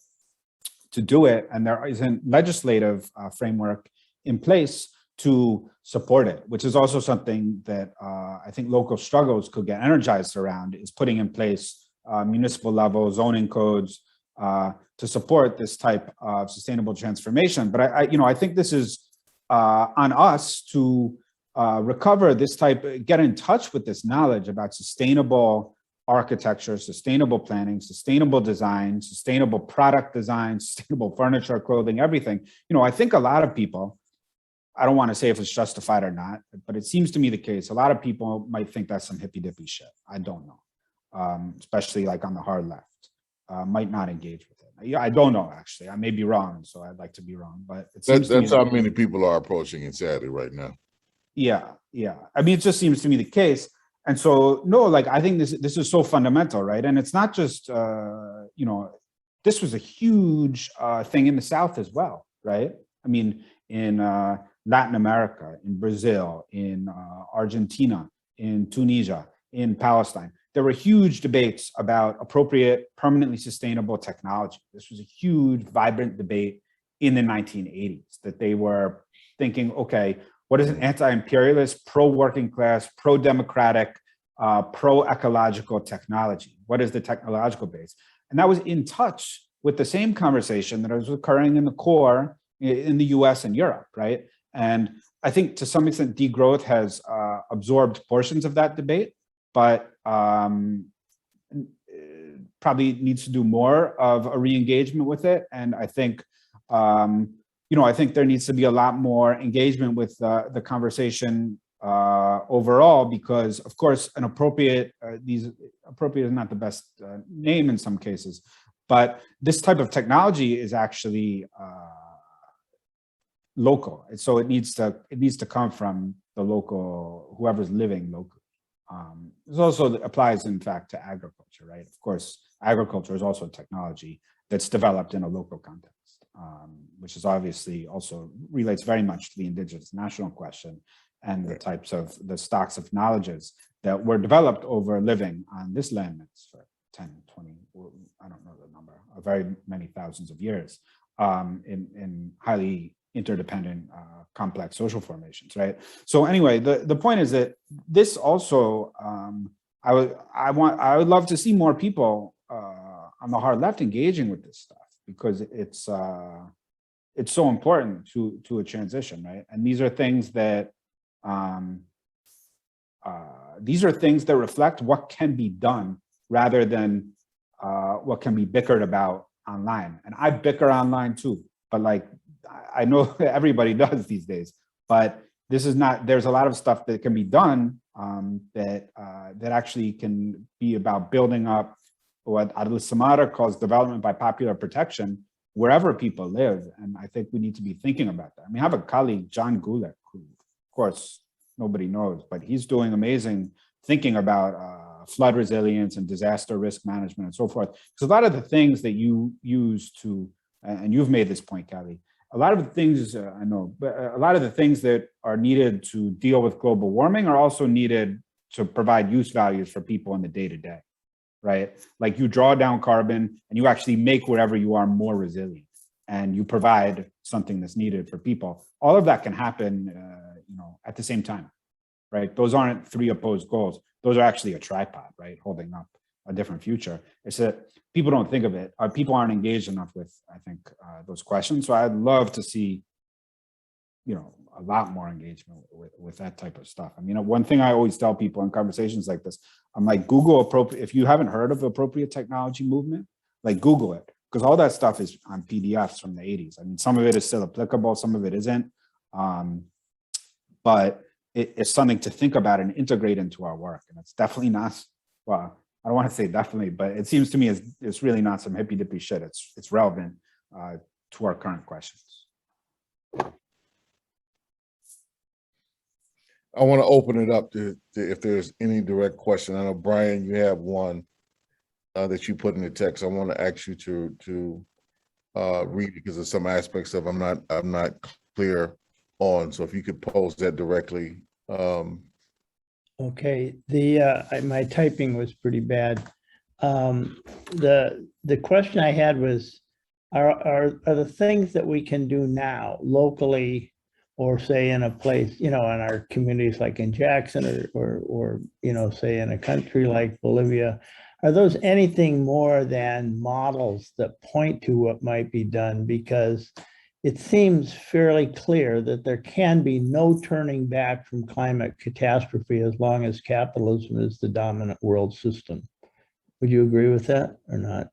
to do it, and there isn't legislative framework in place to support it, which is also something that I think local struggles could get energized around, is putting in place municipal level zoning codes to support this type of sustainable transformation. But I think this is on us to recover this type, get in touch with this knowledge about sustainable architecture, sustainable planning, sustainable design, sustainable product design, sustainable furniture, clothing, everything. You know, I think a lot of people, I don't want to say if it's justified or not, but it seems to me the case. A lot of people might think that's some hippy dippy shit. I don't know, especially like on the hard left, might not engage with it. Yeah, I don't know, actually. I may be wrong, so I'd like to be wrong, but it seems That's how many people are approaching it, sadly, right now. Yeah. I mean, it just seems to me the case. And so, no, like, I think this is so fundamental, right? And it's not just, you know, this was a huge thing in the South as well, right? I mean, in Latin America, in Brazil, in Argentina, in Tunisia, in Palestine, there were huge debates about appropriate, permanently sustainable technology. This was a huge, vibrant debate in the 1980s, that they were thinking, okay, what is an anti-imperialist, pro-working class, pro-democratic, pro-ecological technology? What is the technological base? And that was in touch with the same conversation that was occurring in the core in the US and Europe, right? And I think to some extent, degrowth has absorbed portions of that debate, but probably needs to do more of a re-engagement with it. And I think, you know, I think there needs to be a lot more engagement with the conversation overall, because of course, an appropriate, appropriate is not the best name in some cases, but this type of technology is actually local. And so it needs to come from the local, whoever's living locally. This also applies, in fact, to agriculture, right? Of course, agriculture is also a technology that's developed in a local context. Which is obviously also relates very much to the indigenous national question and the types of the stocks of knowledges that were developed over living on this landmass for 10, 20, I don't know the number, very many thousands of years in highly interdependent, complex social formations, right? So anyway, the point is that this also, I would love to see more people on the hard left engaging with this stuff, because it's so important to a transition, right? And these are things that reflect what can be done rather than what can be bickered about online. And I bicker online too, but like, I know everybody does these days, but this is not, there's a lot of stuff that can be done that actually can be about building up what Adil Samara calls development by popular protection, wherever people live. And I think we need to be thinking about that. I mean, I have a colleague, John Gulick, who, of course, nobody knows, but he's doing amazing thinking about flood resilience and disaster risk management and so forth. Because a lot of the things that you use to, and you've made this point, Callie, a lot of the things, I know, but a lot of the things that are needed to deal with global warming are also needed to provide use values for people in the day-to-day. right? Like you draw down carbon and you actually make wherever you are more resilient, and you provide something that's needed for people. All of that can happen, at the same time, right? Those aren't three opposed goals. Those are actually a tripod, right? Holding up a different future. It's that people don't think of it. People aren't engaged enough with, I think, those questions. So I'd love to see, a lot more engagement with that type of stuff. I mean, one thing I always tell people in conversations like this, I'm like, Google appropriate. If you haven't heard of appropriate technology movement, like Google it, because all that stuff is on PDFs from the 80s. I mean, some of it is still applicable, some of it isn't. But it's something to think about and integrate into our work. And it's definitely not, well, I don't want to say definitely, but it seems to me it's really not some hippy dippy shit. It's relevant to our current questions. I want to open it up to if there's any direct question. I know, Brian, you have one that you put in the text. I want to ask you to read it because there's some aspects of I'm not clear on. So if you could pose that directly. Okay, my typing was pretty bad. The question I had was, are the things that we can do now locally, or say in a place, in our communities like in Jackson, or say in a country like Bolivia, are those anything more than models that point to what might be done? Because it seems fairly clear that there can be no turning back from climate catastrophe as long as capitalism is the dominant world system. Would you agree with that or not?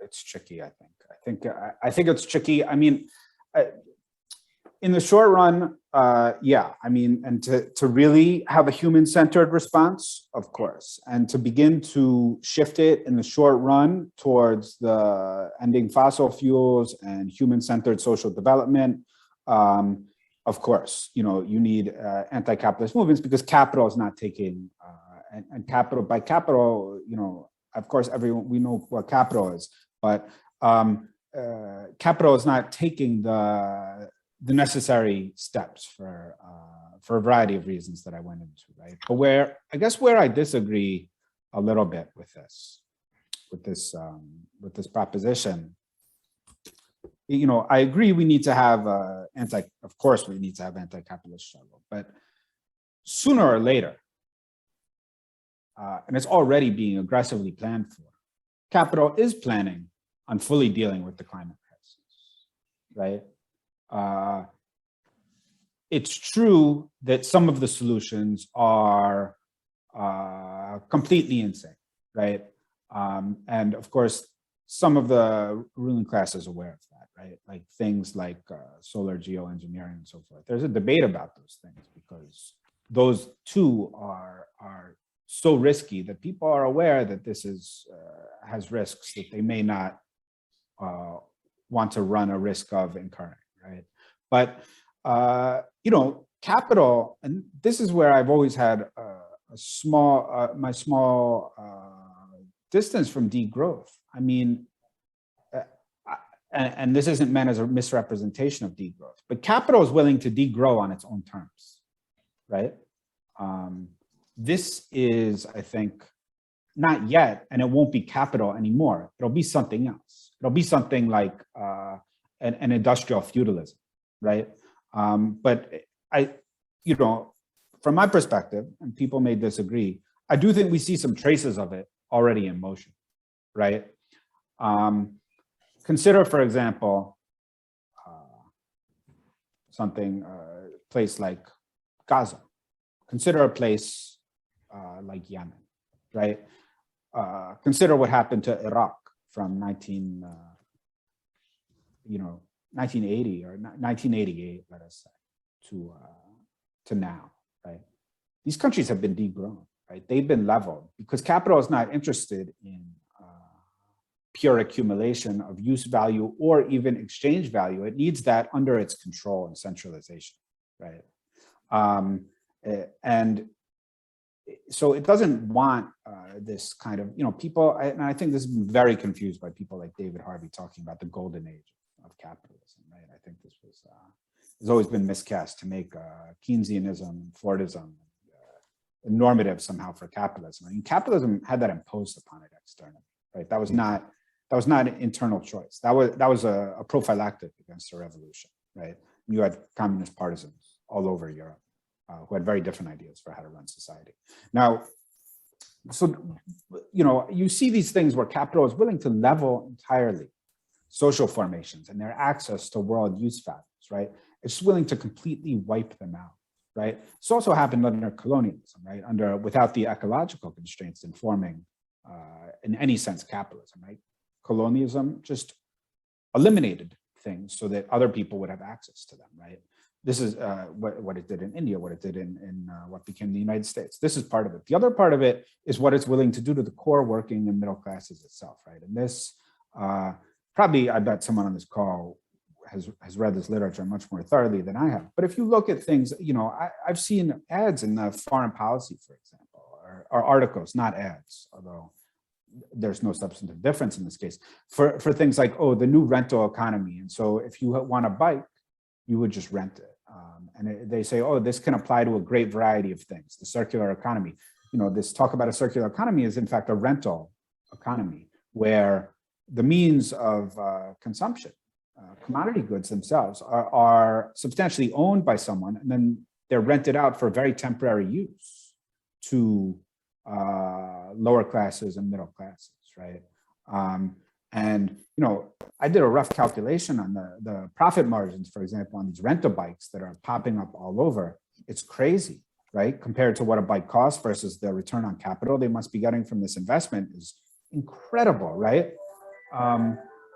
It's tricky, I think. I think it's tricky. I mean, in the short run, yeah, I mean, and to really have a human-centered response, of course, and to begin to shift it in the short run towards the ending fossil fuels and human-centered social development, of course, you need anti-capitalist movements because capital is not taking, and capital, by capital, of course, we know what capital is, but capital is not taking the necessary steps for a variety of reasons that I went into, right? But where I disagree a little bit with this proposition, I agree we need to have of course we need to have anti-capitalist struggle, but sooner or later, and it's already being aggressively planned for, capital is planning on fully dealing with the climate crisis, right? It's true that some of the solutions are completely insane, right? And of course, some of the ruling class is aware of that, right? Like things like solar geoengineering and so forth. There's a debate about those things because those too are so risky that people are aware that this has risks that they may not want to run a risk of incurring, right? But capital, and this is where I've always had my small distance from degrowth. I mean, and this isn't meant as a misrepresentation of degrowth, but capital is willing to degrow on its own terms, right? This is, I think, not yet, and it won't be capital anymore. It'll be something else. It'll be something like an industrial feudalism, right? But from my perspective, and people may disagree, I do think we see some traces of it already in motion, right? Consider, for example, place like Gaza. Consider a place like Yemen, right? Consider what happened to Iraq from 1980 or 1988, let us say, to now, right? These countries have been degrown, right? They've been leveled because capital is not interested in pure accumulation of use value or even exchange value. It needs that under its control and centralization, right? And so it doesn't want this kind of, people, and I think this has been very confused by people like David Harvey talking about the golden age of capitalism, right? I think this was has always been miscast to make Keynesianism, Fordism, normative somehow for capitalism. I mean, capitalism had that imposed upon it externally, right? That was not an internal choice. That was a prophylactic against a revolution, right? You had communist partisans all over Europe who had very different ideas for how to run society. Now, so, you see these things where capital is willing to level entirely social formations and their access to world use values, right? It's willing to completely wipe them out, right? It's also happened under colonialism, right? Without the ecological constraints informing, in any sense, capitalism, right? Colonialism just eliminated things so that other people would have access to them, right? This is what it did in India, what it did in what became the United States. This is part of it. The other part of it is what it's willing to do to the core working and middle classes itself, right? And this, probably, I bet someone on this call has read this literature much more thoroughly than I have. But if you look at things, I've seen ads in the foreign policy, for example, or articles, not ads, although there's no substantive difference in this case, for things like, oh, the new rental economy. And so if you want a bike, you would just rent it. And they say, oh, this can apply to a great variety of things, the circular economy. This talk about a circular economy is in fact a rental economy where the means of consumption, commodity goods themselves are substantially owned by someone, and then they're rented out for very temporary use to lower classes and middle classes, right? And I did a rough calculation on the profit margins, for example, on these rental bikes that are popping up all over. It's crazy, right? Compared to what a bike costs versus the return on capital they must be getting from this investment is incredible, right?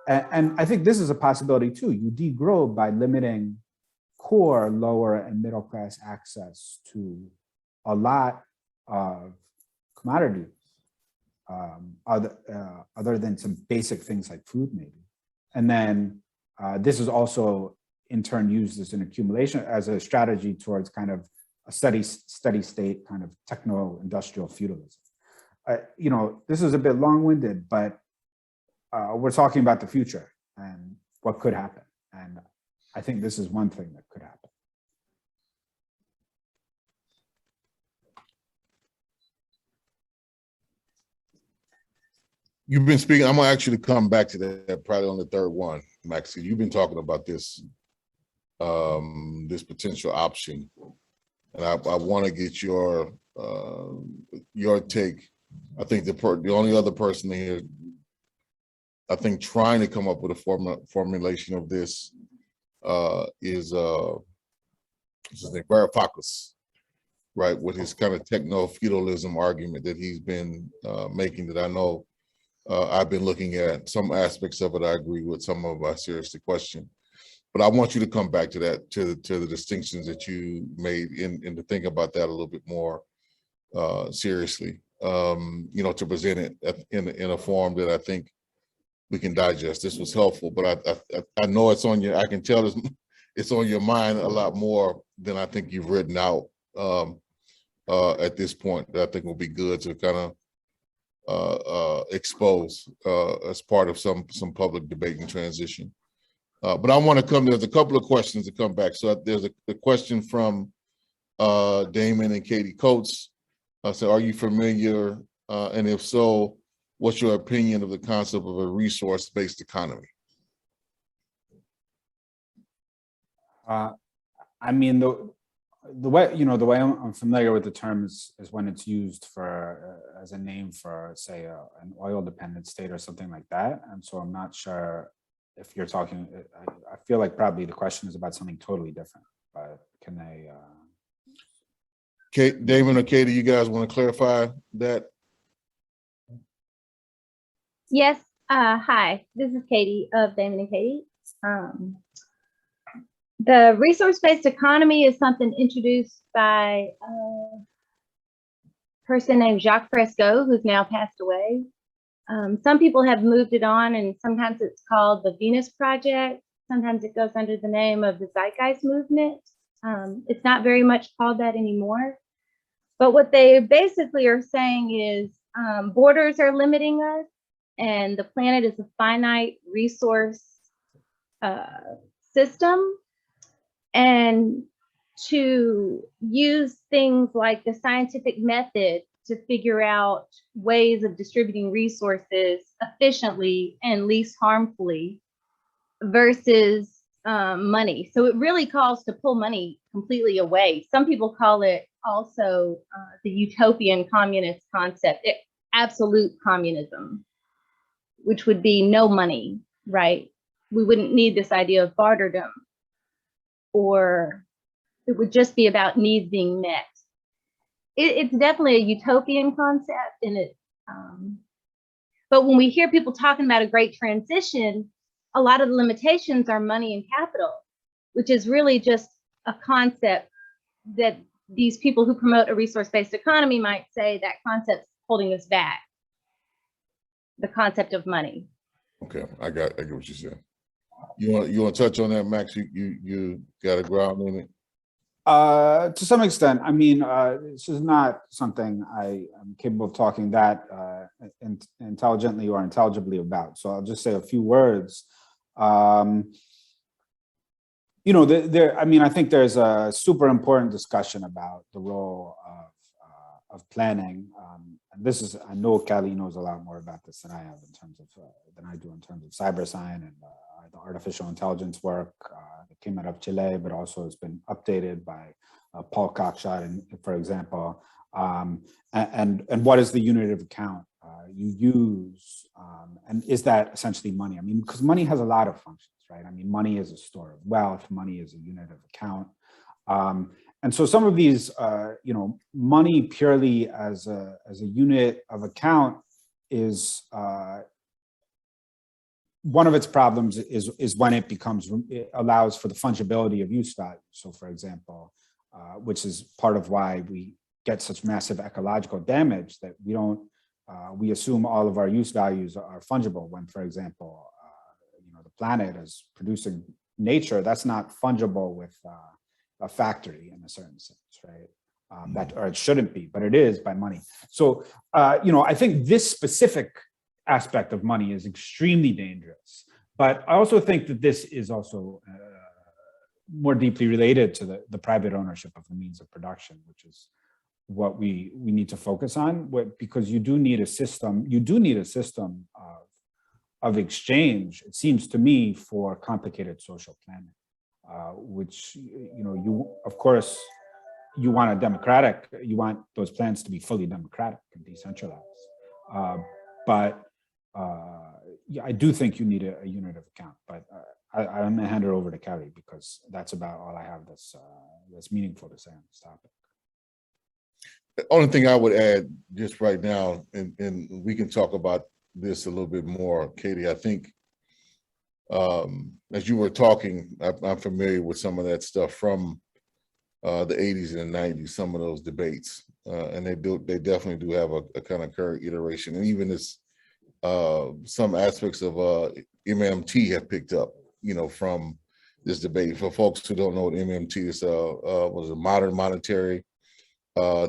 And I think this is a possibility too. You degrow by limiting core lower and middle class access to a lot of commodities, other than some basic things like food maybe. And then this is also in turn used as an accumulation, as a strategy towards kind of a steady state kind of techno-industrial feudalism. This is a bit long-winded, but we're talking about the future and what could happen. And I think this is one thing that could happen. You've been speaking, I'm gonna actually come back to that probably on the third one, Max. You've been talking about this, this potential option. And I wanna get your take. I think the only other person here, I think, trying to come up with a formulation of this is Varoufakis, right? With his kind of techno-feudalism argument that he's been making, that I know I've been looking at. Some aspects of it I agree with, some of I seriously question. But I want you to come back to that, to the distinctions that you made, and to think about that a little bit more seriously, to present it in a form that I think we can digest. This was helpful, but I know it's on your, I can tell it's on your mind a lot more than I think you've written out at this point, that I think will be good to kind of expose as part of some public debate and transition. But I want to there's a couple of questions to come back. So there's a question from Damon and Katie Coates. So are you familiar, and if so, what's your opinion of the concept of a resource-based economy? I mean, the way I'm familiar with the term is when it's used for as a name for, say, an oil-dependent state or something like that. And so I'm not sure if you're talking. I feel like probably the question is about something totally different. But can they? Damon or Katie, you guys want to clarify that? Yes. Hi, this is Katie of Damon and Katie. The resource-based economy is something introduced by a person named Jacques Fresco, who's now passed away. Some people have moved it on, and sometimes it's called the Venus Project. Sometimes it goes under the name of the Zeitgeist Movement. It's not very much called that anymore. But what they basically are saying is borders are limiting us, and the planet is a finite resource system. and to use things like the scientific method to figure out ways of distributing resources efficiently and least harmfully versus money. So it really calls to pull money completely away. Some people call it also the utopian communist concept, absolute communism, which would be no money, right? We wouldn't need this idea of barterdom, or it would just be about needs being met. It's definitely a utopian concept, and but when we hear people talking about a great transition, a lot of the limitations are money and capital, which is really just a concept that these people who promote a resource-based economy might say that concept's holding us back. The concept of money. Okay, I get what you said. You want to touch on that, Max? You got a ground in it? To some extent. I mean, this is not something I am capable of talking that intelligently or intelligibly about. So I'll just say a few words. You know, I mean, I think there's a super important discussion about the role of planning. And this is, I know Callie knows a lot more about this than I have in terms of, than I do in terms of cyberscience and the artificial intelligence work that came out of Chile, but also has been updated by Paul Cockshott, for example. And what is the unit of account you use? And is that essentially money? I mean, because money has a lot of functions, right? I mean, money is a store of wealth, money is a unit of account. And so some of these, you know, money purely as a unit of account is, one of its problems is when it allows for the fungibility of use value. So for example, which is part of why we get such massive ecological damage, that we assume all of our use values are fungible when, for example, you know, the planet is producing nature that's not fungible with a factory in a certain sense, right? Or it shouldn't be, but it is by money. So, you know, I think this specific aspect of money is extremely dangerous, but I also think that this is also more deeply related to the private ownership of the means of production, which is what we need to focus on, because you do need a system. You do need a system of exchange, it seems to me, for complicated social planning. Which, you know, of course, you want those plans to be fully democratic and decentralized. But yeah, I do think you need a unit of account. But I'm gonna hand it over to Kelly, because that's about all I have that's meaningful to say on this topic. The only thing I would add just right now, and we can talk about this a little bit more, Katie, I think, as you were talking, I'm familiar with some of that stuff from the 80s and the 90s, some of those debates, and they definitely do have a kind of current iteration, and even this some aspects of MMT have picked up, you know, from this debate. For folks who don't know what MMT is, was a modern monetary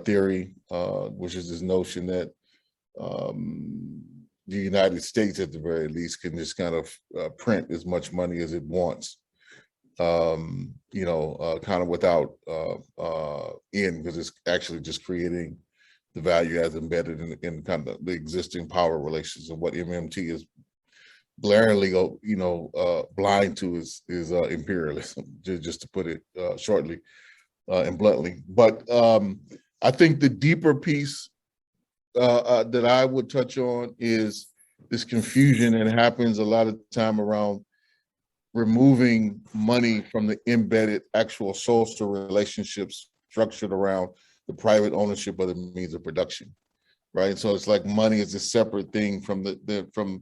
theory, which is this notion that the United States, at the very least, can just kind of print as much money as it wants, you know, kind of without end, because it's actually just creating the value as embedded in kind of the existing power relations. And what MMT is glaringly, you know, blind to is imperialism, just to put it shortly and bluntly. But I think the deeper piece that I would touch on is this confusion that happens a lot of time around removing money from the embedded actual social relationships structured around the private ownership of the means of production, right? So it's like money is a separate thing from the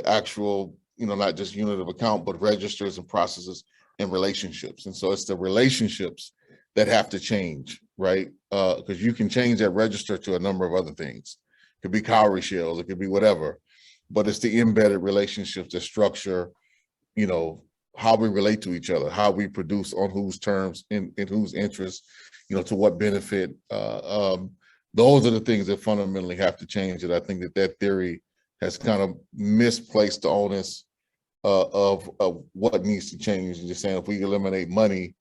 actual, you know, not just unit of account, but registers and processes and relationships. And so it's the relationships that have to change, right? Because you can change that register to a number of other things. It could be cowrie shells, it could be whatever, but it's the embedded relationships that structure, you know, how we relate to each other, how we produce, on whose terms, in whose interest, you know, to what benefit. Those are the things that fundamentally have to change. And I think that theory has kind of misplaced the onus of what needs to change. And just saying, if we eliminate money,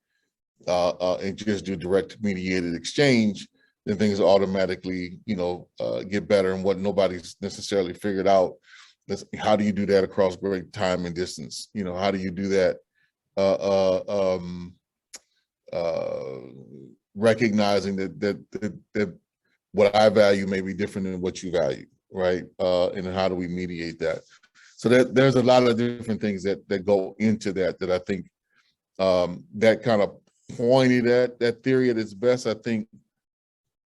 and just do direct mediated exchange, then things automatically, get better. And what nobody's necessarily figured out is how do you do that across great time and distance? How do you do that? Recognizing that what I value may be different than what you value, right? And how do we mediate that? So there's a lot of different things that go into that I think that kind of pointed at that theory at its best, I think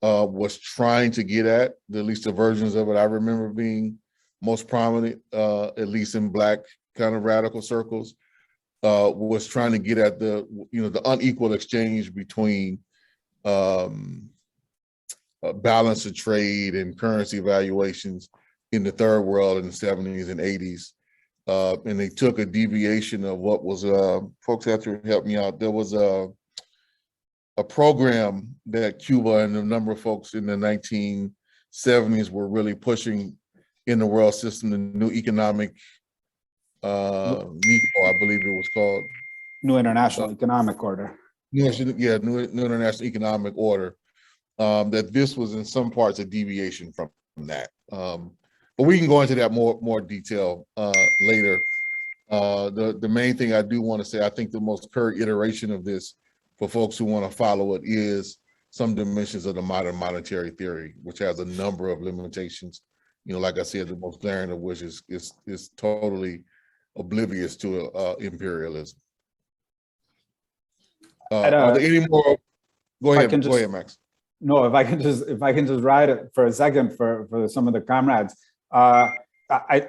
was trying to get at least the versions of it I remember being most prominent, at least in Black kind of radical circles, was trying to get at the unequal exchange between balance of trade and currency valuations in the third world in the 70s and 80s. And they took a deviation of what was, folks have to help me out. There was a program that Cuba and a number of folks in the 1970s were really pushing in the world system, the new economic, NECO, I believe it was called. New International Economic Order. New International Economic Order. That this was in some parts a deviation from that. But we can go into that more detail later. The main thing I do want to say, I think the most current iteration of this for folks who want to follow it is some dimensions of the modern monetary theory, which has a number of limitations. Like I said, the most glaring of which is totally oblivious to imperialism. Are there any more? Go ahead, Max. No, if I can just ride it for a second for some of the comrades. I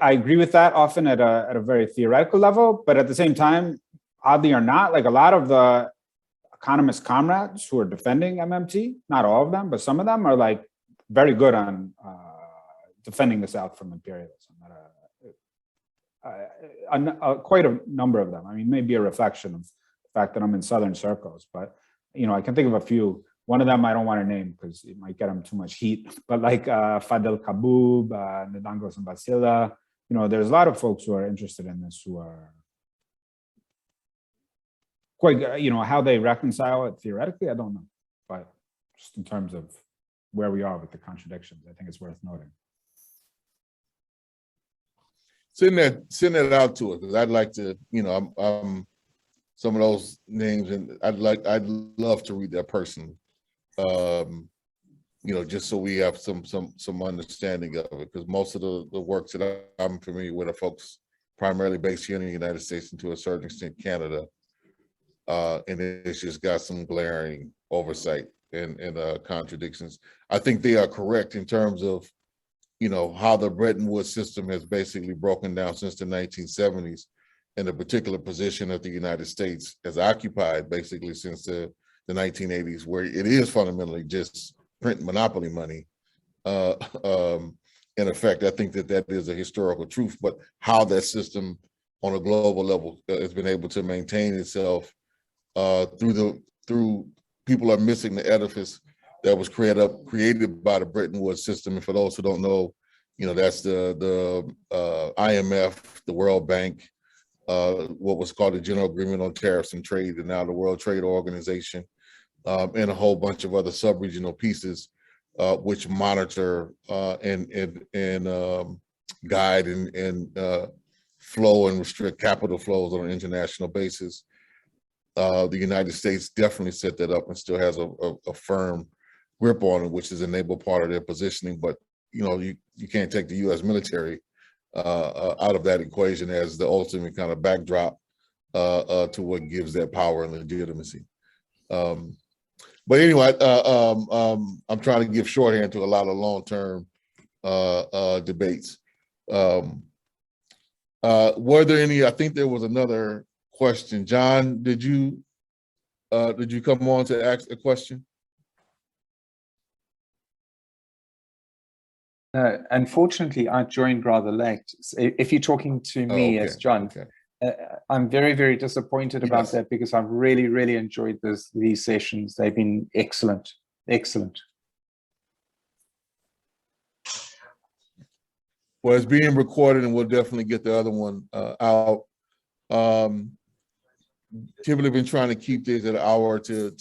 agree with that often at a very theoretical level, but at the same time, oddly or not, like a lot of the economist comrades who are defending MMT, not all of them, but some of them are like very good on defending the South from imperialism. Quite a number of them. I mean, maybe a reflection of the fact that I'm in Southern circles, but I can think of a few. One of them I don't want to name because it might get them too much heat, but like Fadel Kaboub, Ndangos and Basila, there's a lot of folks who are interested in this who are quite, how they reconcile it theoretically, I don't know, but just in terms of where we are with the contradictions, I think it's worth noting. Send that out to us, because I'd like to, I'm some of those names, and I'd love to read that personally. Just so we have some understanding of it, because most of the works that I'm familiar with are folks primarily based here in the United States and to a certain extent Canada, and it's just got some glaring oversight and contradictions. I think they are correct in terms of how the Bretton Woods system has basically broken down since the 1970s, and the particular position that the United States has occupied basically since the 1980s, where it is fundamentally just print monopoly money. In effect, I think that is a historical truth, but how that system on a global level has been able to maintain itself through people are missing the edifice that was created by the Bretton Woods system. And for those who don't know, that's the IMF, the World Bank, what was called the General Agreement on Tariffs and Trade, and now the World Trade Organization, and a whole bunch of other sub-regional pieces, which monitor and guide and flow and restrict capital flows on an international basis. The United States definitely set that up and still has a firm grip on it, which is an enable part of their positioning. But you can't take the U.S. military out of that equation as the ultimate kind of backdrop to what gives that power and legitimacy. But anyway, I'm trying to give shorthand to a lot of long-term debates. Were there any? I think there was another question. John, did you come on to ask a question? Unfortunately, I joined rather late. So if you're talking to me as John, I'm very, very disappointed about that, because I've really, really enjoyed these sessions. They've been excellent, excellent. Well, it's being recorded, and we'll definitely get the other one out. typically been trying to keep these at an hour to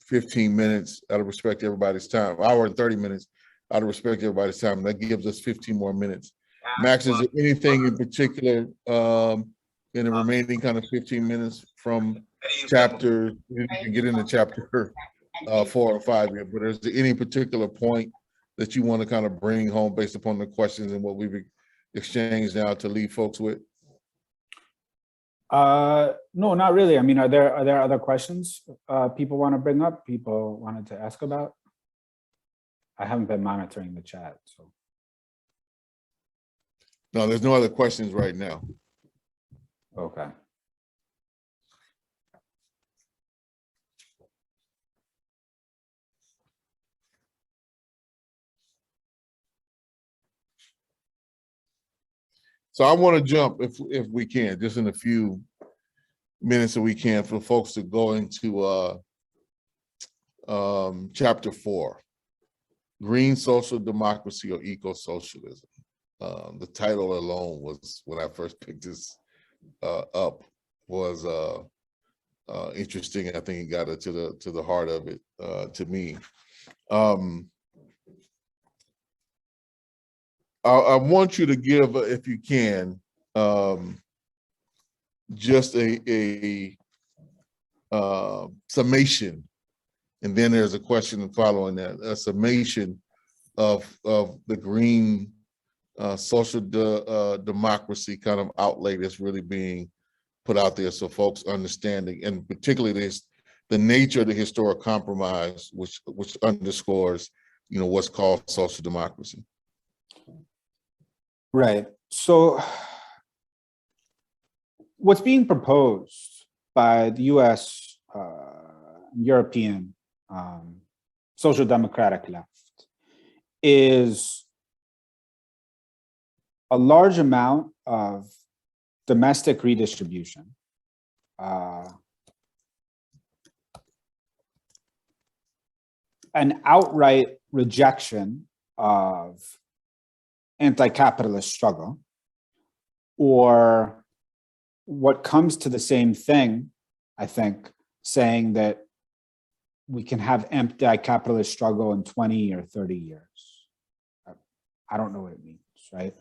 15 minutes out of respect to everybody's time, hour and 30 minutes out of respect to everybody's time. That gives us 15 more minutes. Max, is there anything in particular in the remaining kind of 15 minutes from chapter, you can get into chapter 4 or 5 here, but is there any particular point that you want to kind of bring home based upon the questions and what we've exchanged now to leave folks with? No, not really. I mean, are there other questions people want to bring up, people wanted to ask about? I haven't been monitoring the chat, so. No, there's no other questions right now. Okay. So I want to jump, if we can, just in a few minutes that we can, for folks to go into chapter 4, Green Social Democracy or Eco-Socialism. The title alone was, when I first picked this up, was interesting. I think it got it to the heart of it, to me. I want you to give, if you can, just a summation, and then there's a question following that, a summation of the green social democracy kind of outlay that's really being put out there, so folks understanding, and particularly the nature of the historic compromise, which underscores, you know, what's called social democracy. Right. So what's being proposed by the US, European social democratic left is a large amount of domestic redistribution, an outright rejection of anti-capitalist struggle, or what comes to the same thing, I think, saying that we can have anti-capitalist struggle in 20 or 30 years. I don't know what it means, right?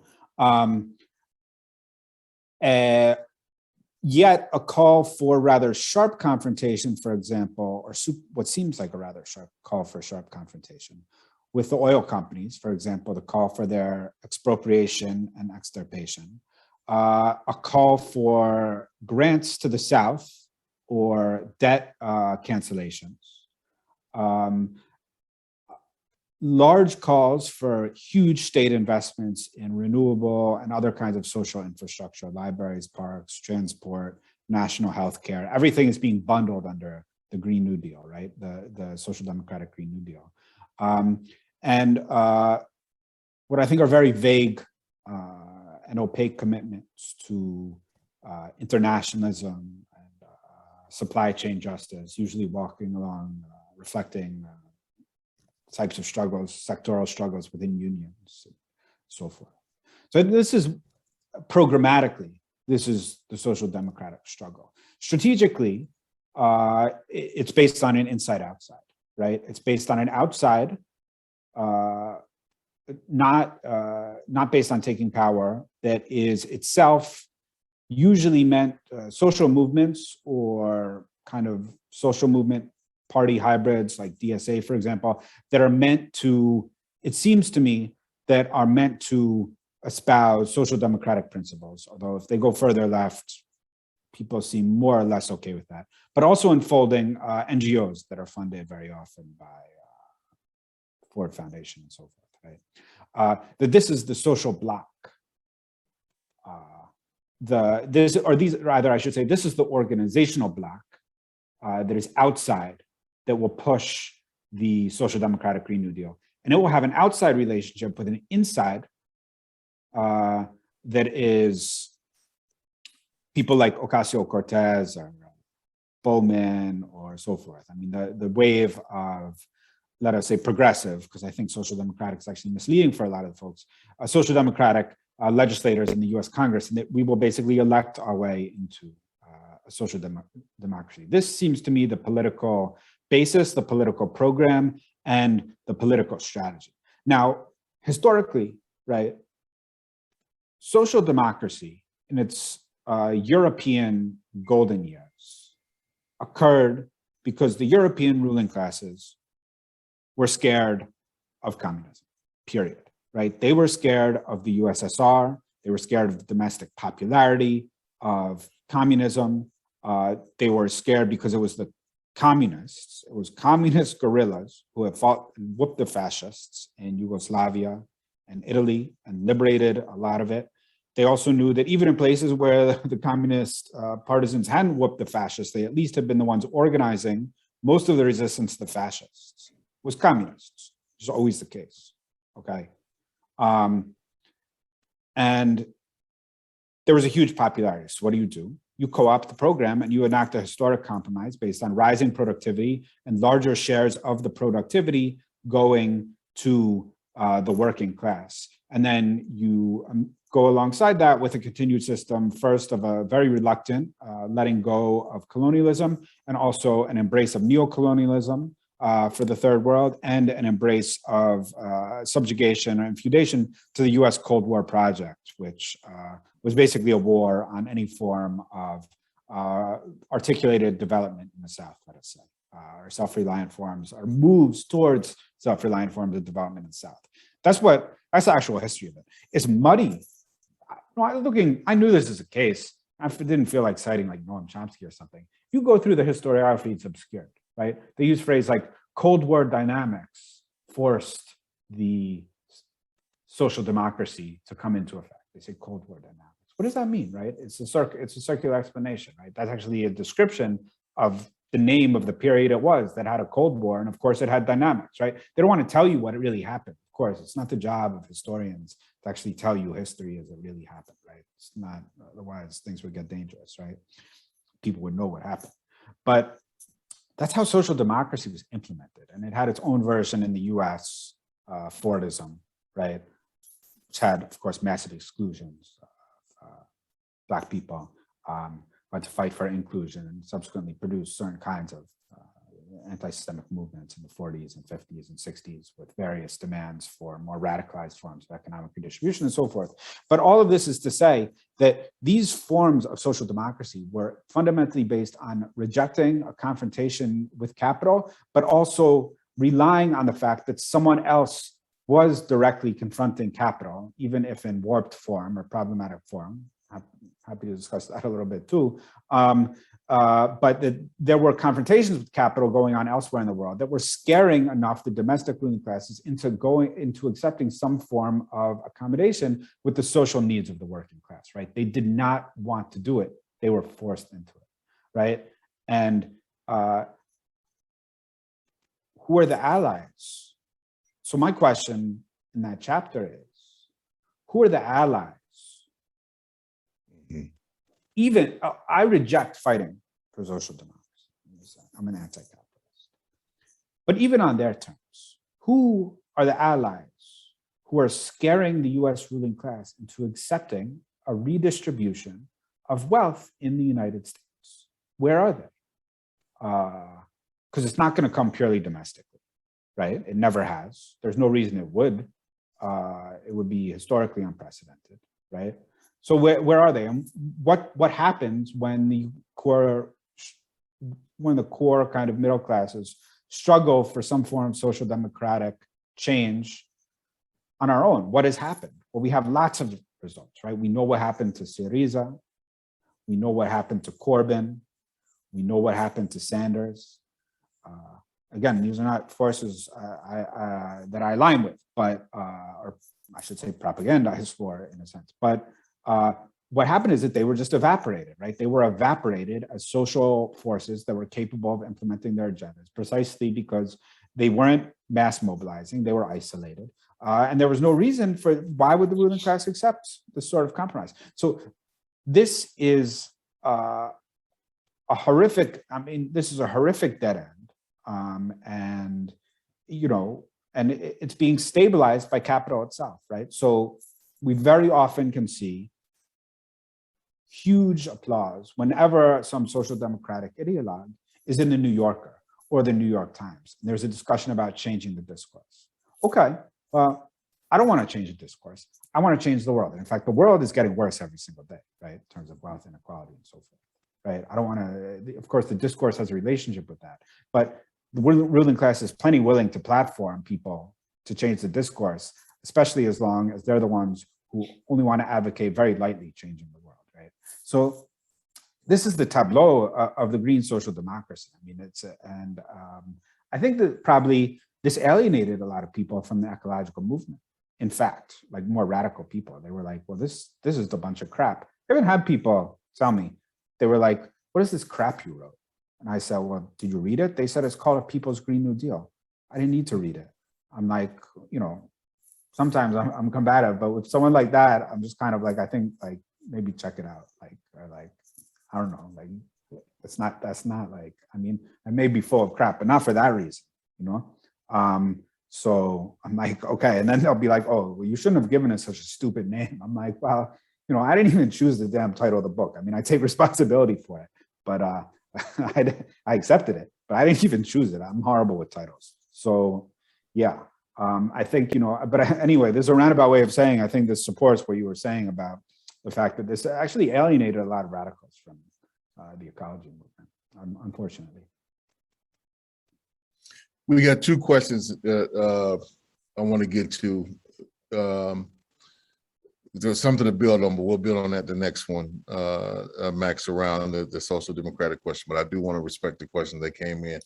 Yet a call for rather sharp confrontation, for example, or what seems like a rather sharp call for sharp confrontation with the oil companies, for example, the call for their expropriation and extirpation, a call for grants to the South or debt cancellations, large calls for huge state investments in renewable and other kinds of social infrastructure, libraries, parks, transport, national health care. Everything is being bundled under the Green New Deal, right? The Social Democratic Green New Deal. And what I think are very vague and opaque commitments to internationalism and supply chain justice, usually walking along, reflecting types of struggles, sectoral struggles within unions, and so forth. So this is programmatically, this is the social democratic struggle. Strategically, it's based on an inside-outside, right? It's based on an outside, not based on taking power, that is itself usually meant social movements or kind of social movement party hybrids like DSA, for example, that are meant to, it seems to me, that are meant to espouse social democratic principles, although if they go further left, people seem more or less okay with that, but also unfolding NGOs that are funded very often by Ford Foundation and so forth, right? That this is the social bloc. This is the organizational bloc that is outside, that will push the social democratic Green New Deal. And it will have an outside relationship with an inside that is people like Ocasio-Cortez or Bowman or so forth. I mean, the wave of, let us say, progressive, because I think social democratic is actually misleading for a lot of folks, social democratic legislators in the US Congress, and that we will basically elect our way into social democracy. This seems to me the political basis, the political program, and the political strategy. Now, historically, right, social democracy in its European golden years occurred because the European ruling classes were scared of communism, period, right? They were scared of the USSR. They were scared of the domestic popularity of communism. They were scared because it was the communists, it was communist guerrillas who had fought and whooped the fascists in Yugoslavia and Italy and liberated a lot of it. They also knew that even in places where the communist partisans hadn't whooped the fascists, they at least had been the ones organizing most of the resistance to the fascists was communists, which is always the case, okay? And there was a huge popularity. So what do? You co-opt the program and you enact a historic compromise based on rising productivity and larger shares of the productivity going to the working class. And then you go alongside that with a continued system, first of a very reluctant letting go of colonialism, and also an embrace of neocolonialism for the third world, and an embrace of subjugation or infeudation to the US Cold War project, which was basically a war on any form of articulated development in the South, let us say, or self-reliant forms, or moves towards self-reliant forms of development in the South. That's the actual history of it. It's muddy. I knew this is a case. I didn't feel like citing like Noam Chomsky or something. You go through the historiography, it's obscured, right? They use phrase like Cold War dynamics forced the social democracy to come into effect. They say Cold War dynamics. What does that mean, right? It's a circular explanation, right? That's actually a description of the name of the period it was that had a Cold War, and of course it had dynamics, right? They don't want to tell you what it really happened. Of course, it's not the job of historians to actually tell you history as it really happened, right? It's not, otherwise things would get dangerous, right? People would know what happened. But that's how social democracy was implemented. And it had its own version in the US, Fordism, right? Which had, of course, massive exclusions of Black people, had to fight for inclusion and subsequently produce certain kinds of anti-systemic movements in the 40s and 50s and 60s with various demands for more radicalized forms of economic redistribution and so forth. But all of this is to say that these forms of social democracy were fundamentally based on rejecting a confrontation with capital, but also relying on the fact that someone else was directly confronting capital, even if in warped form or problematic form. I'm happy to discuss that a little bit too. But there were confrontations with capital going on elsewhere in the world that were scaring enough the domestic ruling classes into accepting some form of accommodation with the social needs of the working class, right? They did not want to do it. They were forced into it, right? And who are the allies? So my question in that chapter is, who are the allies? Even, I reject fighting for social democracy. I'm an anti-capitalist. But even on their terms, who are the allies who are scaring the US ruling class into accepting a redistribution of wealth in the United States? Where are they? Because it's not going to come purely domestically, right? It never has. There's no reason it would. It would be historically unprecedented, right? So where are they? And what happens when the core kind of middle classes struggle for some form of social democratic change on our own? What has happened? Well, we have lots of results, right? We know what happened to Syriza. We know what happened to Corbyn. We know what happened to Sanders. Again, these are not forces that I align with, but or I should say propagandize for in a sense. But what happened is that they were just evaporated, right? They were evaporated as social forces that were capable of implementing their agendas, precisely because they weren't mass mobilizing, they were isolated. And there was no reason for, why would the ruling class accept this sort of compromise? So this is a horrific, this is a horrific dead end. And, you know, and it's being stabilized by capital itself, right? So we very often can see huge applause whenever some social democratic ideologue is in the New Yorker or the New York Times. And there's a discussion about changing the discourse. Okay, well, I don't want to change the discourse. I want to change the world. And in fact, the world is getting worse every single day, right? In terms of wealth inequality and so forth, right? I don't want to, of course, the discourse has a relationship with that, but the ruling class is plenty willing to platform people to change the discourse, especially as long as they're the ones who only want to advocate very lightly changing the world, right? So this is the tableau of the green social democracy. I mean, I think that probably this alienated a lot of people from the ecological movement. In fact, like more radical people, they were like, well, this is a bunch of crap. I even had people tell me, they were like, what is this crap you wrote? And I said, well, did you read it? They said, it's called A People's Green New Deal. I didn't need to read it. I'm like, you know, sometimes I'm combative, but with someone like that, I'm just kind of like, I think like, maybe check it out. Like, or like, I don't know, like, that's not like, I mean, I may be full of crap, but not for that reason, you know? So I'm like, okay. And then they'll be like, oh, well, you shouldn't have given it such a stupid name. I'm like, well, you know, I didn't even choose the damn title of the book. I mean, I take responsibility for it, but I accepted it, but I didn't even choose it. I'm horrible with titles. So yeah, I think, you know, but anyway, there's a roundabout way of saying, I think this supports what you were saying about the fact that this actually alienated a lot of radicals from the ecology movement, unfortunately. We got two questions that I want to get to. There's something to build on, but we'll build on that the next one, Max, around the social democratic question. But I do want to respect the questions that came in.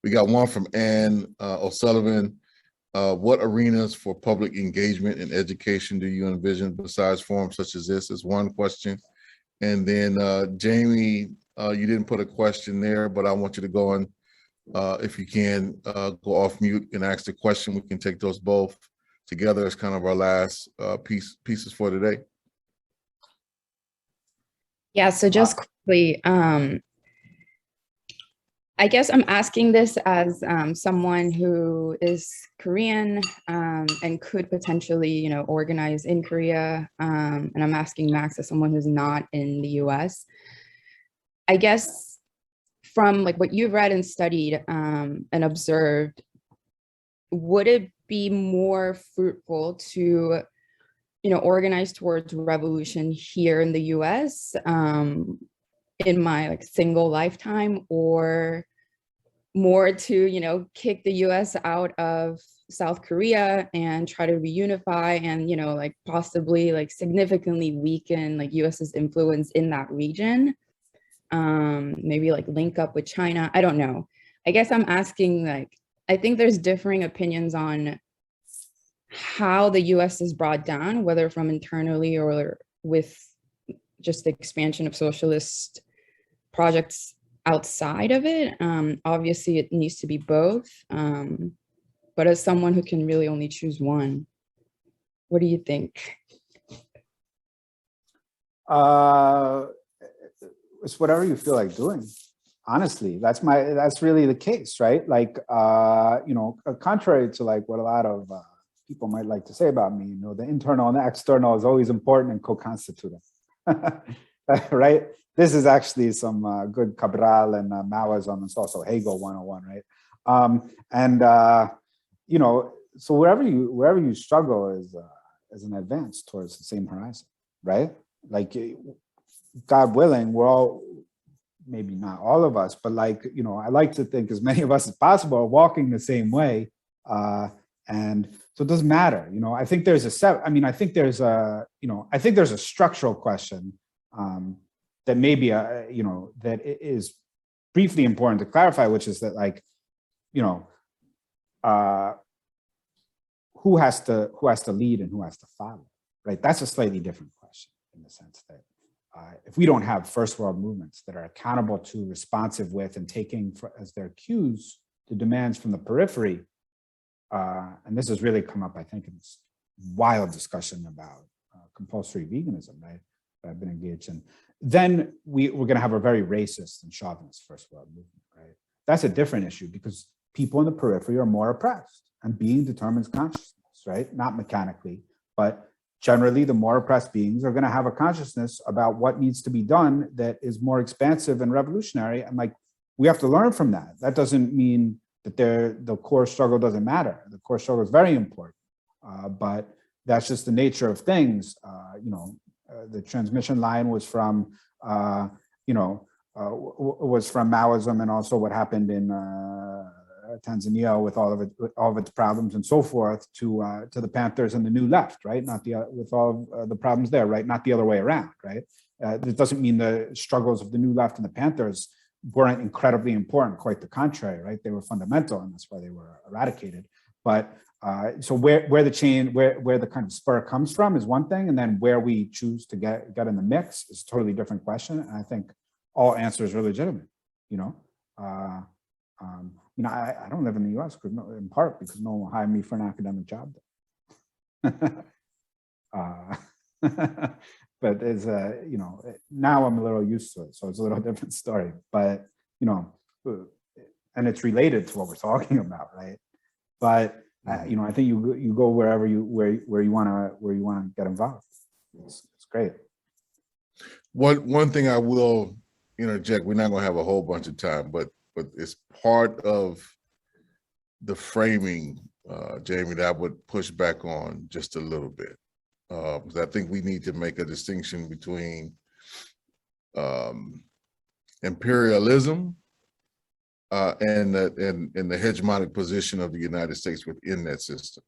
We got one from Ann O'Sullivan. What arenas for public engagement and education do you envision besides forums such as this is one question. And then Jamie, you didn't put a question there, but I want you to go on, if you can, go off mute and ask the question. We can take those both together as kind of our last pieces for today. Yeah, so just quickly, I guess I'm asking this as someone who is Korean and could potentially, you know, organize in Korea. And I'm asking Max as someone who's not in the US. I guess from like what you've read and studied and observed, would it be more fruitful to, you know, organize towards revolution here in the US in my like single lifetime, or more to, you know, kick the US out of South Korea and try to reunify and, you know, like possibly like significantly weaken like US's influence in that region? Maybe like link up with China. I don't know. I guess I'm asking, like, I think there's differing opinions on how the US is brought down, whether from internally or with just the expansion of socialist projects outside of it. Obviously it needs to be both. But as someone who can really only choose one, what do you think? It's whatever you feel like doing. Honestly, that's really the case, right? Like, you know, contrary to like what a lot of people might like to say about me, you know, the internal and the external is always important and co-constitutive, right? This is actually some good Cabral and Maoism. It's also Hegel 101, right? You know, so wherever you struggle is an advance towards the same horizon, right? Like, God willing, we're all, maybe not all of us, but like, you know, I like to think as many of us as possible are walking the same way. And so it doesn't matter, you know, I think there's I think there's a structural question that maybe, you know, that is briefly important to clarify, which is that, like, you know, who has to lead and who has to follow, right? That's a slightly different question in the sense that if we don't have first world movements that are accountable to, responsive with, and taking as their cues the demands from the periphery, and this has really come up, I think, in this wild discussion about compulsory veganism, right, that I've been engaged in, then we're going to have a very racist and chauvinist first world movement, right? That's a different issue because people in the periphery are more oppressed, and being determines consciousness, right? Not mechanically, but generally the more oppressed beings are going to have a consciousness about what needs to be done that is more expansive and revolutionary. And like, we have to learn from that. That doesn't mean that the core struggle doesn't matter. The core struggle is very important, but that's just the nature of things. The transmission line was from, was from Maoism, and also what happened in Tanzania with all of its problems and so forth, to the Panthers and the New Left, right? Not with all the problems there, right? Not the other way around, right? It doesn't mean the struggles of the New Left and the Panthers weren't incredibly important. Quite the contrary, right? They were fundamental, and that's why they were eradicated. But so where the kind of spur comes from is one thing, and then where we choose to get in the mix is a totally different question. And I think all answers are legitimate. I don't live in the U.S. in part because no one will hire me for an academic job. But it's now I'm a little used to it, so it's a little different story. But and it's related to what we're talking about, right? But I think you go wherever you want to get involved. It's great. One thing I will interject. We're not going to have a whole bunch of time, but it's part of the framing, Jamie, that I would push back on just a little bit. Because I think we need to make a distinction between imperialism and the hegemonic position of the United States within that system,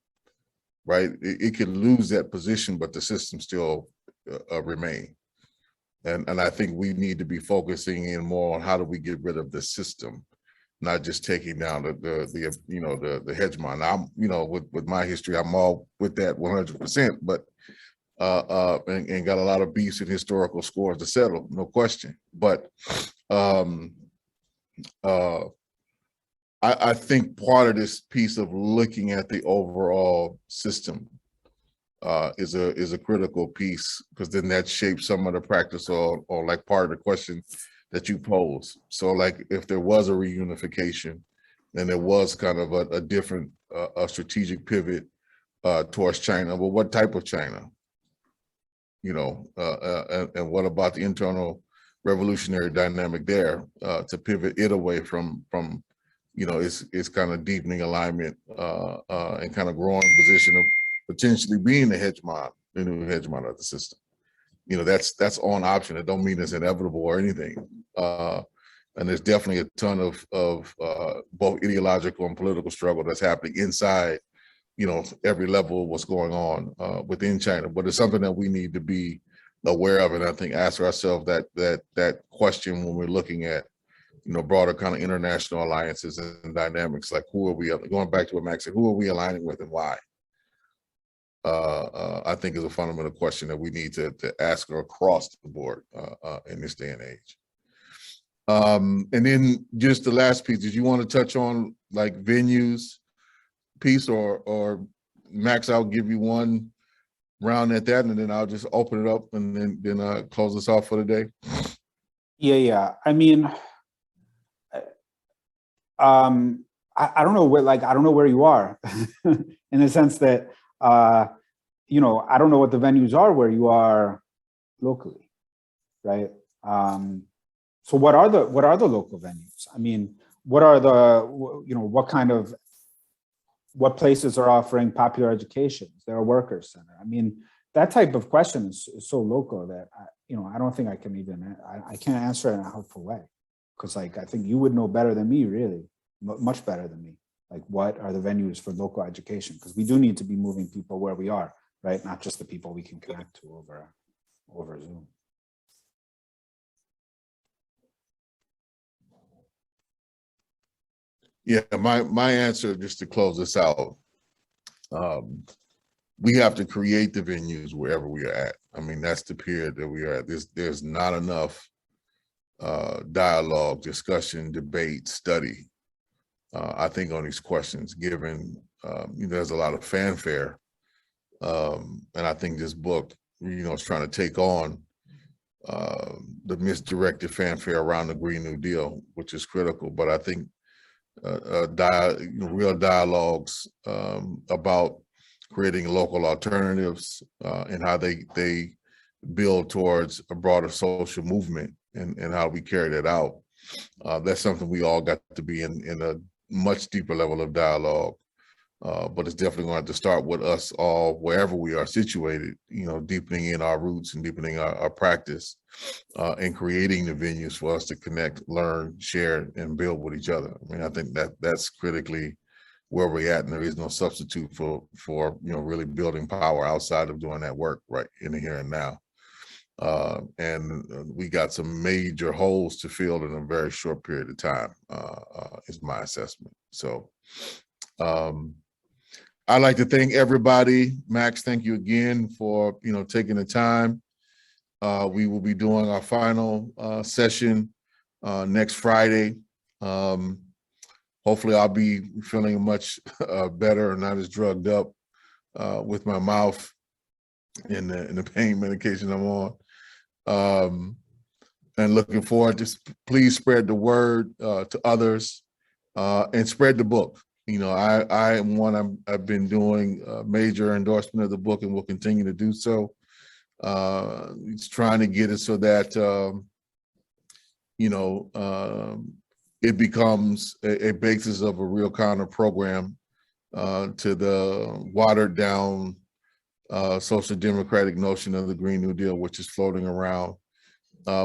right? It could lose that position, but the system still remain. And I think we need to be focusing in more on how do we get rid of the system, not just taking down the hegemon. I'm with my history, I'm all with that 100%, but and got a lot of beefs and historical scores to settle, no question. But I think part of this piece of looking at the overall system is a critical piece, because then that shapes some of the practice or like part of the question that you pose. So like if there was a reunification and there was kind of a different strategic pivot towards China, well, what type of China? And what about the internal revolutionary dynamic there to pivot it away from its kind of deepening alignment and kind of growing position of potentially being the new hegemon of the system. That's on option. It don't mean it's inevitable or anything. And there's definitely a ton of both ideological and political struggle that's happening inside every level of what's going on within China. But it's something that we need to be aware of, and I think ask ourselves that question when we're looking at broader kind of international alliances and dynamics, like who are we, going back to what Max said, who are we aligning with and why? I think is a fundamental question that we need to ask across the board in this day and age. And then just the last piece, did you want to touch on like venues piece, or Max, I'll give you one round at that, and then I'll just open it up and then close us off for the day. Yeah. I mean, I don't know where you are in the sense that I don't know what the venues are where you are locally, right? So what are the local venues? I mean, what are what places are offering popular education? Is there a workers center? I mean, that type of question is so local that I don't think I can even I can't answer it in a helpful way, because I think you would know better than me, really, much better than me. Like, what are the venues for local education? Because we do need to be moving people where we are, right? Not just the people we can connect to over Zoom. Yeah, my answer, just to close this out, we have to create the venues wherever we are at. I mean, that's the period that we are at. There's not enough dialogue, discussion, debate, study, I think, on these questions, given there's a lot of fanfare. And I think this book, is trying to take on the misdirected fanfare around the Green New Deal, which is critical. But I think real dialogues about creating local alternatives and how they build towards a broader social movement and how we carry that out. That's something we all got to be in a much deeper level of dialogue. But it's definitely going to have to start with us all, wherever we are situated, you know, deepening in our roots and deepening our practice and creating the venues for us to connect, learn, share, and build with each other. I mean, I think that's critically where we're at, and there is no substitute for you know, really building power outside of doing that work right in the here and now. And we got some major holes to fill in a very short period of time, is my assessment. So I'd like to thank everybody. Max, thank you again for, you know, taking the time. We will be doing our final session next Friday. Hopefully I'll be feeling much better and not as drugged up with my mouth and the pain medication I'm on. And looking forward to, please spread the word to others and spread the book. You know, I am one, I've been doing a major endorsement of the book and will continue to do so. It's trying to get it so that, you know, it becomes a basis of a real counter program to the watered down social democratic notion of the Green New Deal, which is floating around,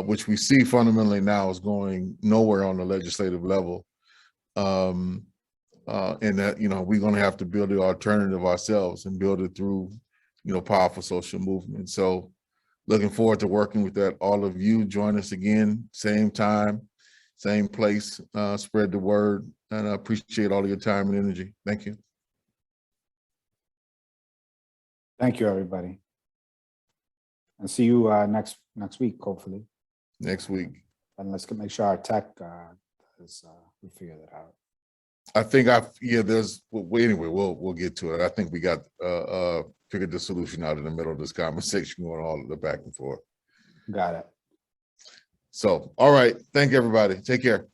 which we see fundamentally now is going nowhere on the legislative level. And that, you know, we're going to have to build the alternative ourselves and build it through, you know, powerful social movement. So looking forward to working with that. All of you join us again, same time, same place, spread the word, and I appreciate all of your time and energy. Thank you. Thank you, everybody. And see you next week, hopefully. Next week. And let's make sure our tech we figure that out. I think there's, well, anyway, we'll get to it. I think we got figured the solution out in the middle of this conversation going all the back and forth. Got it. So, all right. Thank you, everybody. Take care.